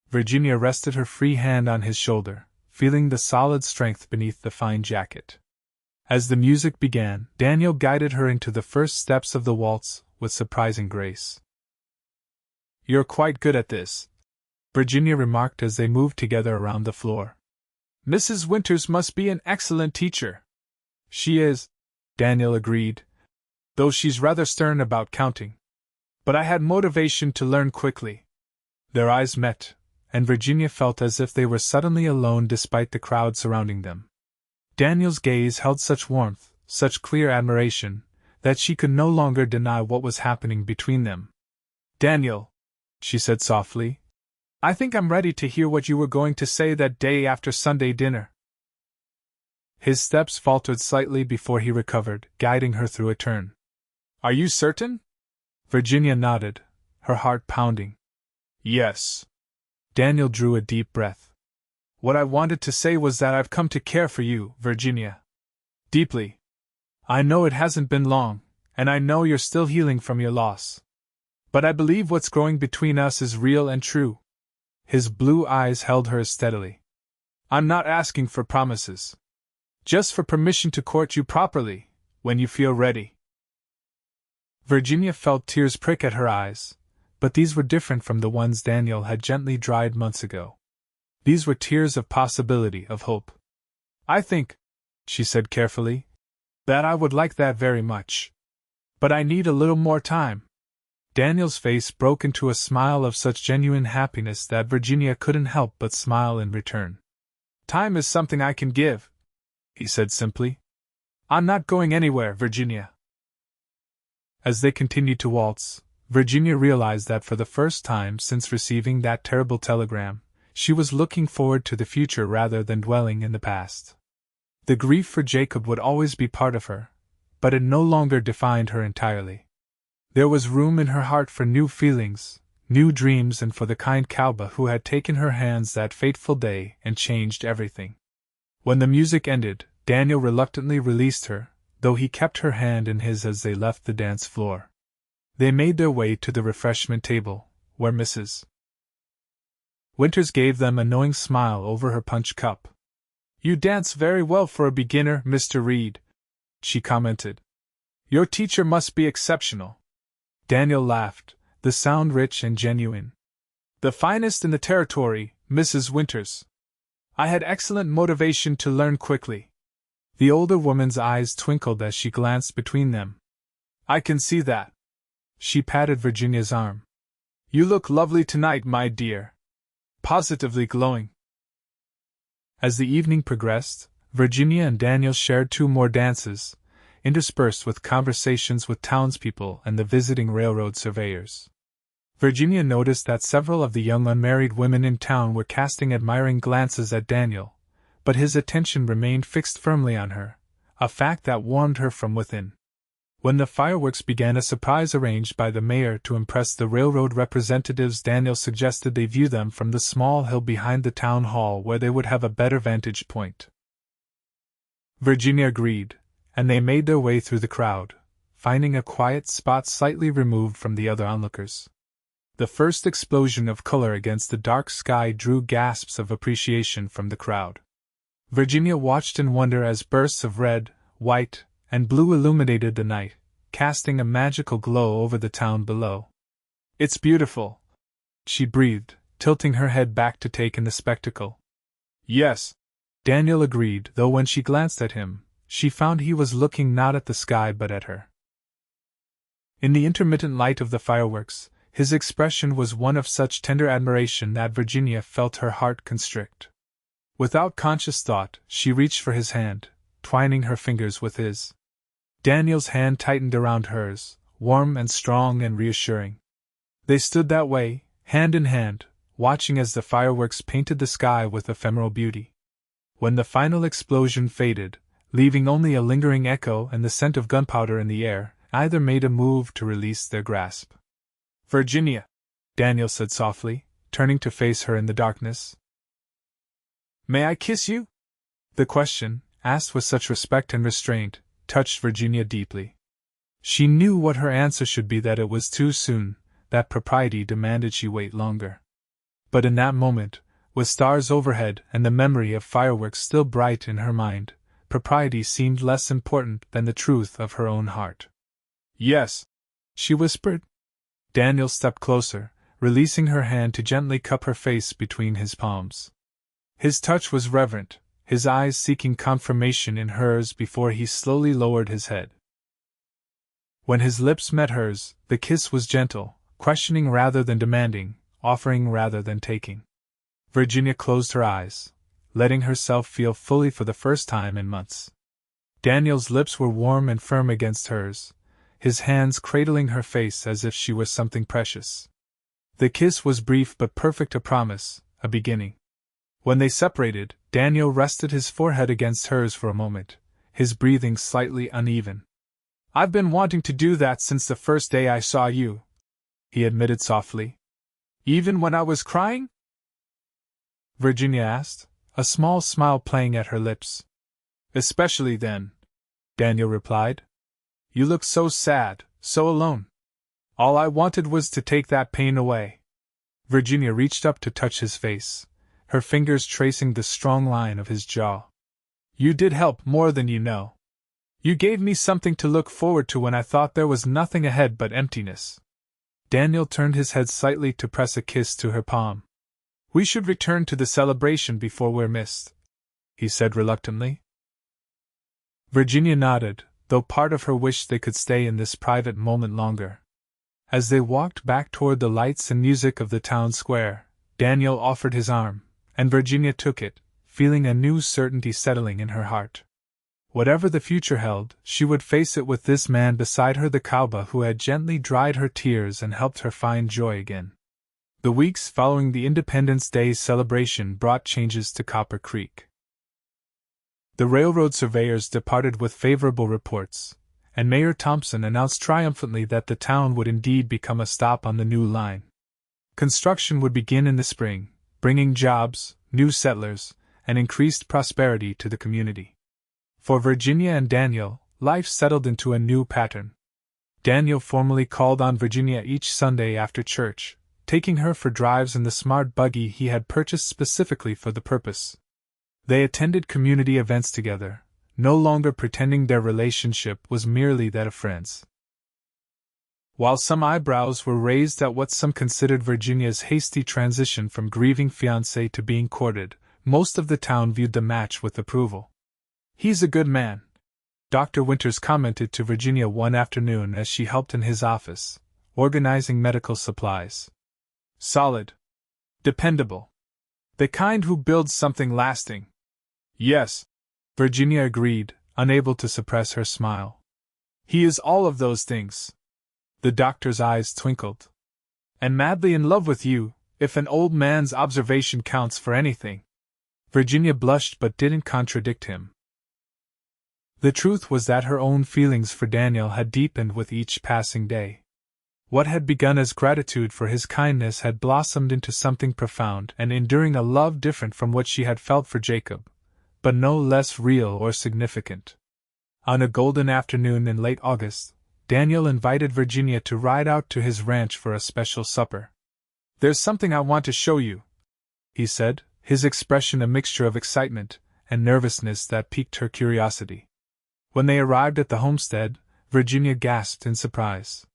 Virginia rested her free hand on his shoulder, feeling the solid strength beneath the fine jacket. As the music began, Daniel guided her into the first steps of the waltz with surprising grace. "You're quite good at this," Virginia remarked as they moved together around the floor. "Mrs. Winters must be an excellent teacher." "She is," Daniel agreed, "though she's rather stern about counting. But I had motivation to learn quickly." Their eyes met, and Virginia felt as if they were suddenly alone despite the crowd surrounding them. Daniel's gaze held such warmth, such clear admiration, that she could no longer deny what was happening between them. "Daniel," she said softly, "I think I'm ready to hear what you were going to say that day after Sunday dinner." His steps faltered slightly before he recovered, guiding her through a turn. "Are you certain?" Virginia nodded, her heart pounding. "Yes." Daniel drew a deep breath. "What I wanted to say was that I've come to care for you, Virginia. Deeply. I know it hasn't been long, and I know you're still healing from your loss. But I believe what's growing between us is real and true." His blue eyes held hers steadily. "I'm not asking for promises. Just for permission to court you properly, when you feel ready." Virginia felt tears prick at her eyes, but these were different from the ones Daniel had gently dried months ago. These were tears of possibility, of hope. "I think," she said carefully, "that I would like that very much. But I need a little more time." Daniel's face broke into a smile of such genuine happiness that Virginia couldn't help but smile in return. "Time is something I can give," he said simply. "I'm not going anywhere, Virginia." As they continued to waltz, Virginia realized that for the first time since receiving that terrible telegram, she was looking forward to the future rather than dwelling in the past. The grief for Jacob would always be part of her, but it no longer defined her entirely. There was room in her heart for new feelings, new dreams, and for the kind Cowboy who had taken her hands that fateful day and changed everything. When the music ended, Daniel reluctantly released her, though he kept her hand in his as they left the dance floor. They made their way to the refreshment table, where Mrs. Winters gave them a knowing smile over her punch cup. "You dance very well for a beginner, Mr. Reed," she commented. "Your teacher must be exceptional." Daniel laughed, the sound rich and genuine. "The finest in the territory, Mrs. Winters. I had excellent motivation to learn quickly." The older woman's eyes twinkled as she glanced between them. "I can see that." She patted Virginia's arm. "You look lovely tonight, my dear. Positively glowing." As the evening progressed, Virginia and Daniel shared 2 more dances, interspersed with conversations with townspeople and the visiting railroad surveyors. Virginia noticed that several of the young unmarried women in town were casting admiring glances at Daniel, but his attention remained fixed firmly on her, a fact that warmed her from within. When the fireworks began, a surprise arranged by the mayor to impress the railroad representatives, Daniel suggested they view them from the small hill behind the town hall where they would have a better vantage point. Virginia agreed, and they made their way through the crowd, finding a quiet spot slightly removed from the other onlookers. The first explosion of color against the dark sky drew gasps of appreciation from the crowd. Virginia watched in wonder as bursts of red, white, and blue illuminated the night, casting a magical glow over the town below. "It's beautiful," she breathed, tilting her head back to take in the spectacle. "Yes," Daniel agreed, though when she glanced at him, she found he was looking not at the sky but at her. In the intermittent light of the fireworks, his expression was one of such tender admiration that Virginia felt her heart constrict. Without conscious thought, she reached for his hand, twining her fingers with his. Daniel's hand tightened around hers, warm and strong and reassuring. They stood that way, hand in hand, watching as the fireworks painted the sky with ephemeral beauty. When the final explosion faded, leaving only a lingering echo and the scent of gunpowder in the air, either made a move to release their grasp. "Virginia," Daniel said softly, turning to face her in the darkness. "May I kiss you?" The question, asked with such respect and restraint, touched Virginia deeply. She knew what her answer should be, that it was too soon, that propriety demanded she wait longer. But in that moment, with stars overhead and the memory of fireworks still bright in her mind, propriety seemed less important than the truth of her own heart. "Yes," she whispered. Daniel stepped closer, releasing her hand to gently cup her face between his palms. His touch was reverent, his eyes seeking confirmation in hers before he slowly lowered his head. When his lips met hers, the kiss was gentle, questioning rather than demanding, offering rather than taking. Virginia closed her eyes, letting herself feel fully for the first time in months. Daniel's lips were warm and firm against hers, his hands cradling her face as if she were something precious. The kiss was brief but perfect, a promise, a beginning. When they separated, Daniel rested his forehead against hers for a moment, his breathing slightly uneven. "I've been wanting to do that since the first day I saw you," he admitted softly. "Even when I was crying?" Virginia asked, a small smile playing at her lips. "Especially then," Daniel replied. "You looked so sad, so alone. All I wanted was to take that pain away." Virginia reached up to touch his face, her fingers tracing the strong line of his jaw. "You did help more than you know. You gave me something to look forward to when I thought there was nothing ahead but emptiness." Daniel turned his head slightly to press a kiss to her palm. "We should return to the celebration before we're missed," he said reluctantly. Virginia nodded, though part of her wished they could stay in this private moment longer. As they walked back toward the lights and music of the town square, Daniel offered his arm, and Virginia took it, feeling a new certainty settling in her heart. Whatever the future held, she would face it with this man beside her, the cowboy who had gently dried her tears and helped her find joy again. The weeks following the Independence Day celebration brought changes to Copper Creek. The railroad surveyors departed with favorable reports, and Mayor Thompson announced triumphantly that the town would indeed become a stop on the new line. Construction would begin in the spring, bringing jobs, new settlers, and increased prosperity to the community. For Virginia and Daniel, life settled into a new pattern. Daniel formally called on Virginia each Sunday after church, taking her for drives in the smart buggy he had purchased specifically for the purpose. They attended community events together, no longer pretending their relationship was merely that of friends. While some eyebrows were raised at what some considered Virginia's hasty transition from grieving fiancé to being courted, most of the town viewed the match with approval. "He's a good man," Dr. Winters commented to Virginia one afternoon as she helped in his office, organizing medical supplies. "Solid. Dependable. The kind who builds something lasting." "Yes," Virginia agreed, unable to suppress her smile. "He is all of those things." The doctor's eyes twinkled. "And madly in love with you, if an old man's observation counts for anything." Virginia blushed but didn't contradict him. The truth was that her own feelings for Daniel had deepened with each passing day. What had begun as gratitude for his kindness had blossomed into something profound and enduring, a love different from what she had felt for Jacob, but no less real or significant. On a golden afternoon in late August, Daniel invited Virginia to ride out to his ranch for a special supper. "There's something I want to show you," he said, his expression a mixture of excitement and nervousness that piqued her curiosity. When they arrived at the homestead, Virginia gasped in surprise.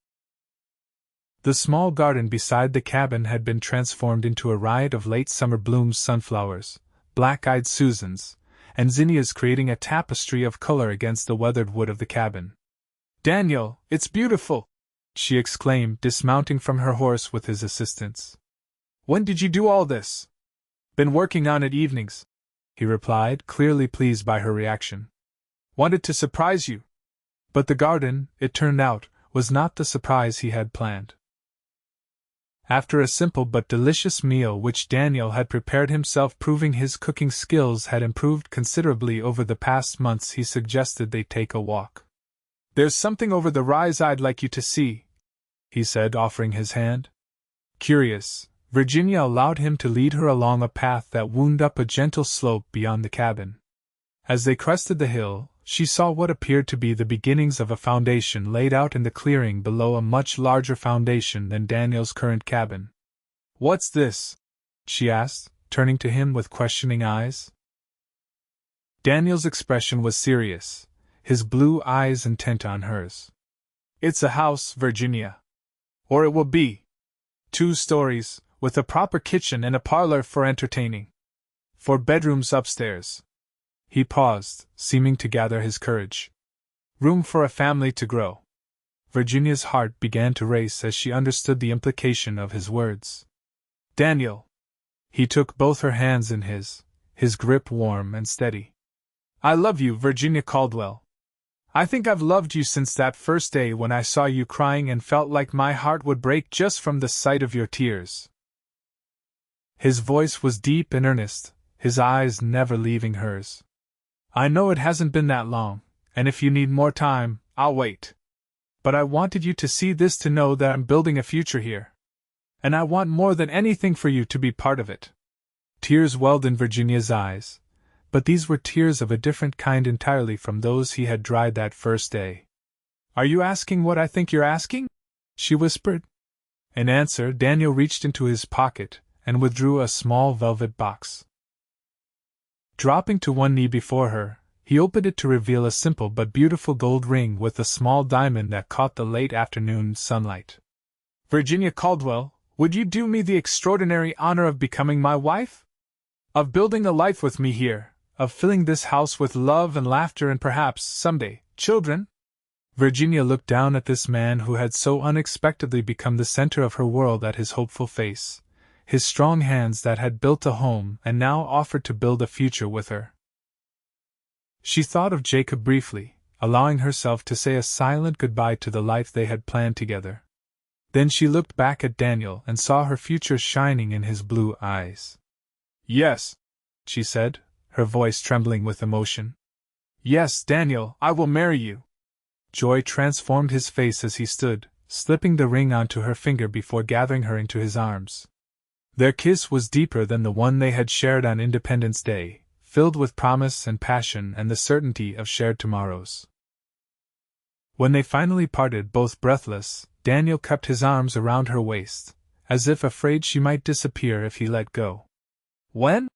The small garden beside the cabin had been transformed into a riot of late summer blooms, sunflowers, black-eyed Susans, and zinnias, creating a tapestry of color against the weathered wood of the cabin. "Daniel, it's beautiful!" she exclaimed, dismounting from her horse with his assistance. "When did you do all this?" "Been working on it evenings," he replied, clearly pleased by her reaction. Wanted to surprise you. But the garden, it turned out, was not the surprise he had planned. After a simple but delicious meal which Daniel had prepared himself, proving his cooking skills had improved considerably over the past months, he suggested they take a walk. There's something over the rise I'd like you to see, he said, offering his hand. Curious, Virginia allowed him to lead her along a path that wound up a gentle slope beyond the cabin. As they crested the hill, she saw what appeared to be the beginnings of a foundation laid out in the clearing below, a much larger foundation than Daniel's current cabin. What's this? She asked, turning to him with questioning eyes. Daniel's expression was serious, his blue eyes intent on hers. It's a house, Virginia. Or it will be. 2 stories, with a proper kitchen and a parlor for entertaining. 4 bedrooms upstairs. He paused, seeming to gather his courage. Room for a family to grow. Virginia's heart began to race as she understood the implication of his words. Daniel! He took both her hands in his grip warm and steady. I love you, Virginia Caldwell. I think I've loved you since that first day when I saw you crying and felt like my heart would break just from the sight of your tears. His voice was deep and earnest, his eyes never leaving hers. I know it hasn't been that long, and if you need more time, I'll wait. But I wanted you to see this, to know that I'm building a future here. And I want more than anything for you to be part of it. Tears welled in Virginia's eyes, but these were tears of a different kind entirely from those he had dried that first day. Are you asking what I think you're asking? She whispered. In answer, Daniel reached into his pocket and withdrew a small velvet box. Dropping to one knee before her, he opened it to reveal a simple but beautiful gold ring with a small diamond that caught the late afternoon sunlight. Virginia Caldwell, would you do me the extraordinary honor of becoming my wife? Of building a life with me here, of filling this house with love and laughter and perhaps, someday, children? Virginia looked down at this man who had so unexpectedly become the center of her world, at his hopeful face, his strong hands that had built a home and now offered to build a future with her. She thought of Jacob briefly, allowing herself to say a silent goodbye to the life they had planned together. Then she looked back at Daniel and saw her future shining in his blue eyes. Yes, she said, her voice trembling with emotion. Yes, Daniel, I will marry you. Joy transformed his face as he stood, slipping the ring onto her finger before gathering her into his arms. Their kiss was deeper than the one they had shared on Independence Day, filled with promise and passion and the certainty of shared tomorrows. When they finally parted, both breathless, Daniel kept his arms around her waist, as if afraid she might disappear if he let go. When?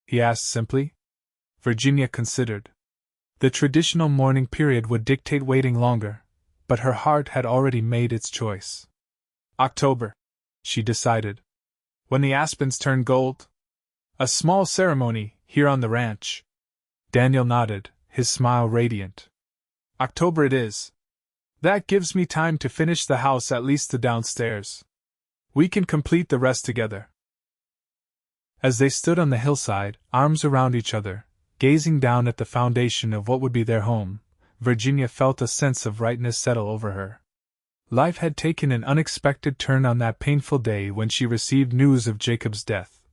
He asked simply. Virginia considered. The traditional mourning period would dictate waiting longer, but her heart had already made its choice. October, she decided. When the aspens turn gold? A small ceremony, here on the ranch. Daniel nodded, his smile radiant. October it is. That gives me time to finish the house, at least the downstairs. We can complete the rest together. As they stood on the hillside, arms around each other, gazing down at the foundation of what would be their home, Virginia felt a sense of rightness settle over her. Life had taken an unexpected turn on that painful day when she received news of Jacob's death,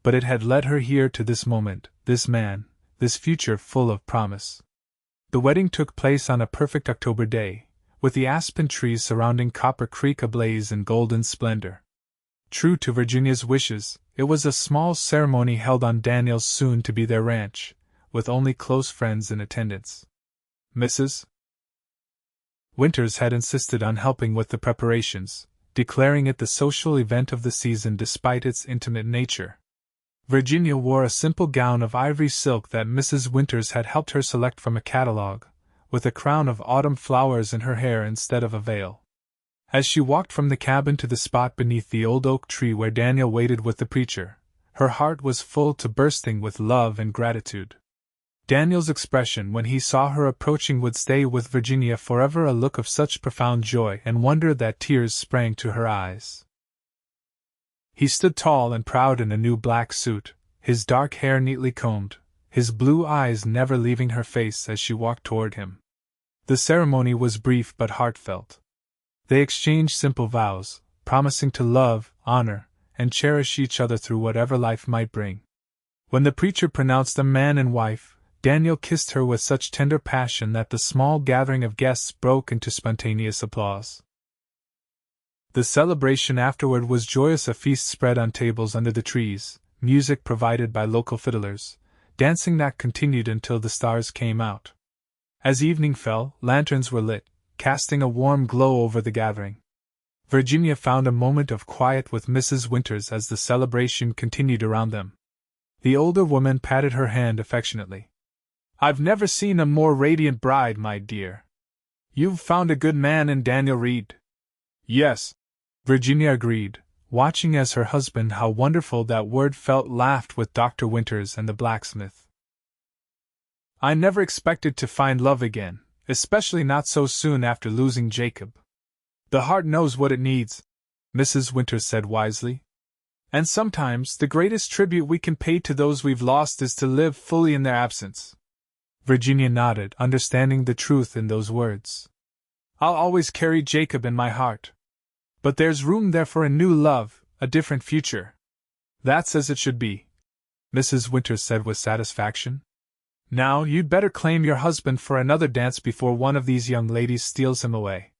but it had led her here to this moment, this man, this future full of promise. The wedding took place on a perfect October day, with the aspen trees surrounding Copper Creek ablaze in golden splendor. True to Virginia's wishes, it was a small ceremony held on Daniel's soon-to-be-their ranch, with only close friends in attendance. Mrs. Winters had insisted on helping with the preparations, declaring it the social event of the season despite its intimate nature. Virginia wore a simple gown of ivory silk that Mrs. Winters had helped her select from a catalog, with a crown of autumn flowers in her hair instead of a veil. As she walked from the cabin to the spot beneath the old oak tree where Daniel waited with the preacher, her heart was full to bursting with love and gratitude. Daniel's expression when he saw her approaching would stay with Virginia forever, a look of such profound joy and wonder that tears sprang to her eyes. He stood tall and proud in a new black suit, his dark hair neatly combed, his blue eyes never leaving her face as she walked toward him. The ceremony was brief but heartfelt. They exchanged simple vows, promising to love, honor, and cherish each other through whatever life might bring. When the preacher pronounced them man and wife, Daniel kissed her with such tender passion that the small gathering of guests broke into spontaneous applause. The celebration afterward was joyous, a feast spread on tables under the trees, music provided by local fiddlers, dancing that continued until the stars came out. As evening fell, lanterns were lit, casting a warm glow over the gathering. Virginia found a moment of quiet with Mrs. Winters as the celebration continued around them. The older woman patted her hand affectionately. "I've never seen a more radiant bride, my dear. You've found a good man in Daniel Reed." "Yes," Virginia agreed, watching as her husband, how wonderful that word felt, laughed with Dr. Winters and the blacksmith. "I never expected to find love again, especially not so soon after losing Jacob. The heart knows what it needs," Mrs. Winters said wisely. "And sometimes the greatest tribute we can pay to those we've lost is to live fully in their absence." Virginia nodded, understanding the truth in those words. "I'll always carry Jacob in my heart. But there's room there for a new love, a different future." "That's as it should be," Mrs. Winters said with satisfaction. "Now you'd better claim your husband for another dance before one of these young ladies steals him away."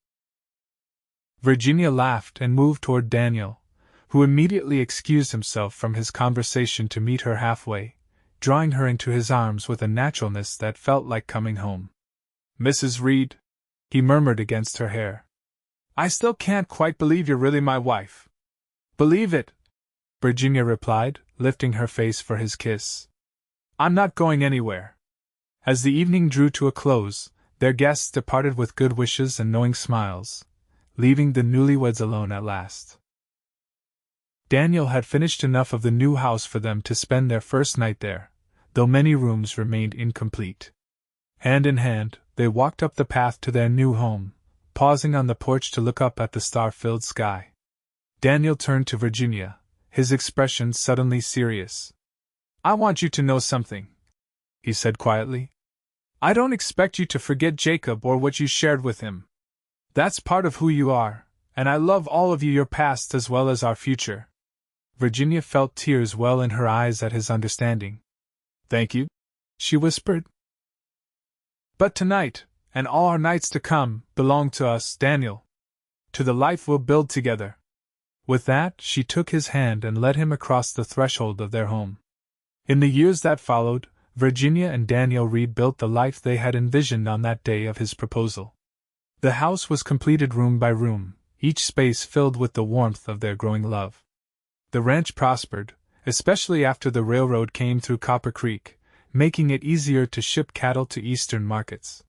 Virginia laughed and moved toward Daniel, who immediately excused himself from his conversation to meet her halfway, drawing her into his arms with a naturalness that felt like coming home. "Mrs. Reed," he murmured against her hair, "I still can't quite believe you're really my wife." "Believe it," Virginia replied, lifting her face for his kiss. "I'm not going anywhere." As the evening drew to a close, their guests departed with good wishes and knowing smiles, leaving the newlyweds alone at last. Daniel had finished enough of the new house for them to spend their first night there, though many rooms remained incomplete. Hand in hand, they walked up the path to their new home, pausing on the porch to look up at the star-filled sky. Daniel turned to Virginia, his expression suddenly serious. "I want you to know something," he said quietly. "I don't expect you to forget Jacob or what you shared with him. That's part of who you are, and I love all of you, your past as well as our future." Virginia felt tears well in her eyes at his understanding. "Thank you," she whispered. "But tonight, and all our nights to come, belong to us, Daniel. To the life we'll build together." With that, she took his hand and led him across the threshold of their home. In the years that followed, Virginia and Daniel Reed built the life they had envisioned on that day of his proposal. The house was completed room by room, each space filled with the warmth of their growing love. The ranch prospered, especially after the railroad came through Copper Creek, making it easier to ship cattle to eastern markets.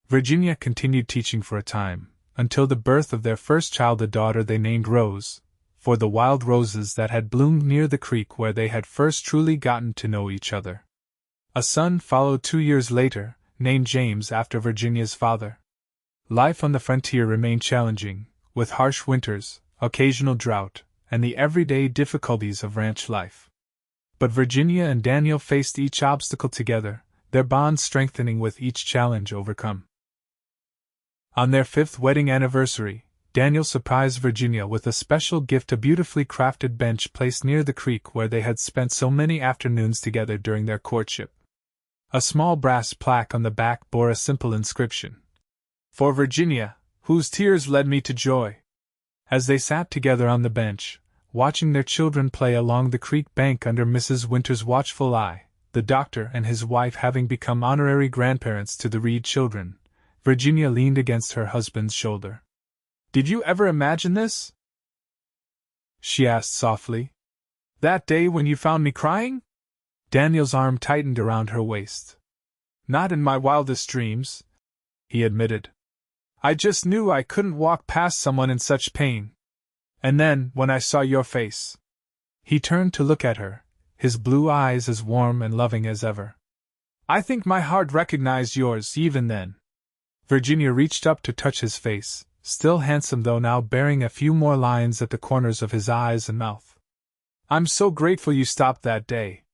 Virginia continued teaching for a time, until the birth of their first child, a daughter they named Rose, for the wild roses that had bloomed near the creek where they had first truly gotten to know each other. A son followed 2 years later, named James after Virginia's father. Life on the frontier remained challenging, with harsh winters, occasional drought, and the everyday difficulties of ranch life. But Virginia and Daniel faced each obstacle together, their bond strengthening with each challenge overcome. On their 5th wedding anniversary, Daniel surprised Virginia with a special gift, a beautifully crafted bench placed near the creek where they had spent so many afternoons together during their courtship. A small brass plaque on the back bore a simple inscription: "For Virginia, whose tears led me to joy." As they sat together on the bench, watching their children play along the creek bank under Mrs. Winters' watchful eye, the doctor and his wife having become honorary grandparents to the Reed children, Virginia leaned against her husband's shoulder. "Did you ever imagine this?" she asked softly. "That day when you found me crying?" Daniel's arm tightened around her waist. "Not in my wildest dreams," he admitted. "I just knew I couldn't walk past someone in such pain. And then, when I saw your face..." He turned to look at her, his blue eyes as warm and loving as ever. "I think my heart recognized yours even then." Virginia reached up to touch his face, still handsome though now bearing a few more lines at the corners of his eyes and mouth. "I'm so grateful you stopped that day.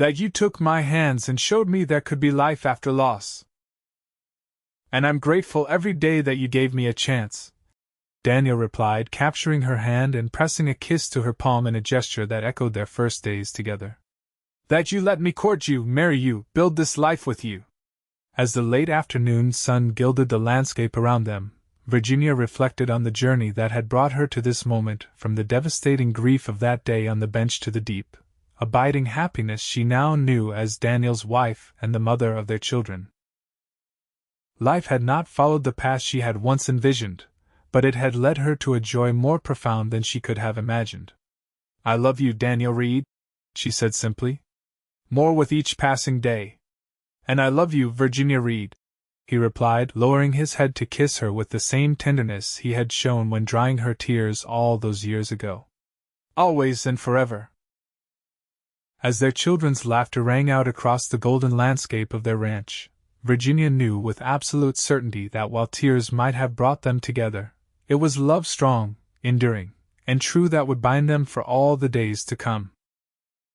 That you took my hands and showed me there could be life after loss. And I'm grateful every day that you gave me a chance," Daniel replied, capturing her hand and pressing a kiss to her palm in a gesture that echoed their first days together. "That you let me court you, marry you, build this life with you." As the late afternoon sun gilded the landscape around them, Virginia reflected on the journey that had brought her to this moment, from the devastating grief of that day on the bench to the deep, abiding happiness she now knew as Daniel's wife and the mother of their children. Life had not followed the path she had once envisioned, but it had led her to a joy more profound than she could have imagined. "I love you, Daniel Reed," she said simply. "More with each passing day." "And I love you, Virginia Reed," he replied, lowering his head to kiss her with the same tenderness he had shown when drying her tears all those years ago. "Always and forever." As their children's laughter rang out across the golden landscape of their ranch, Virginia knew with absolute certainty that while tears might have brought them together, it was love strong, enduring, and true that would bind them for all the days to come.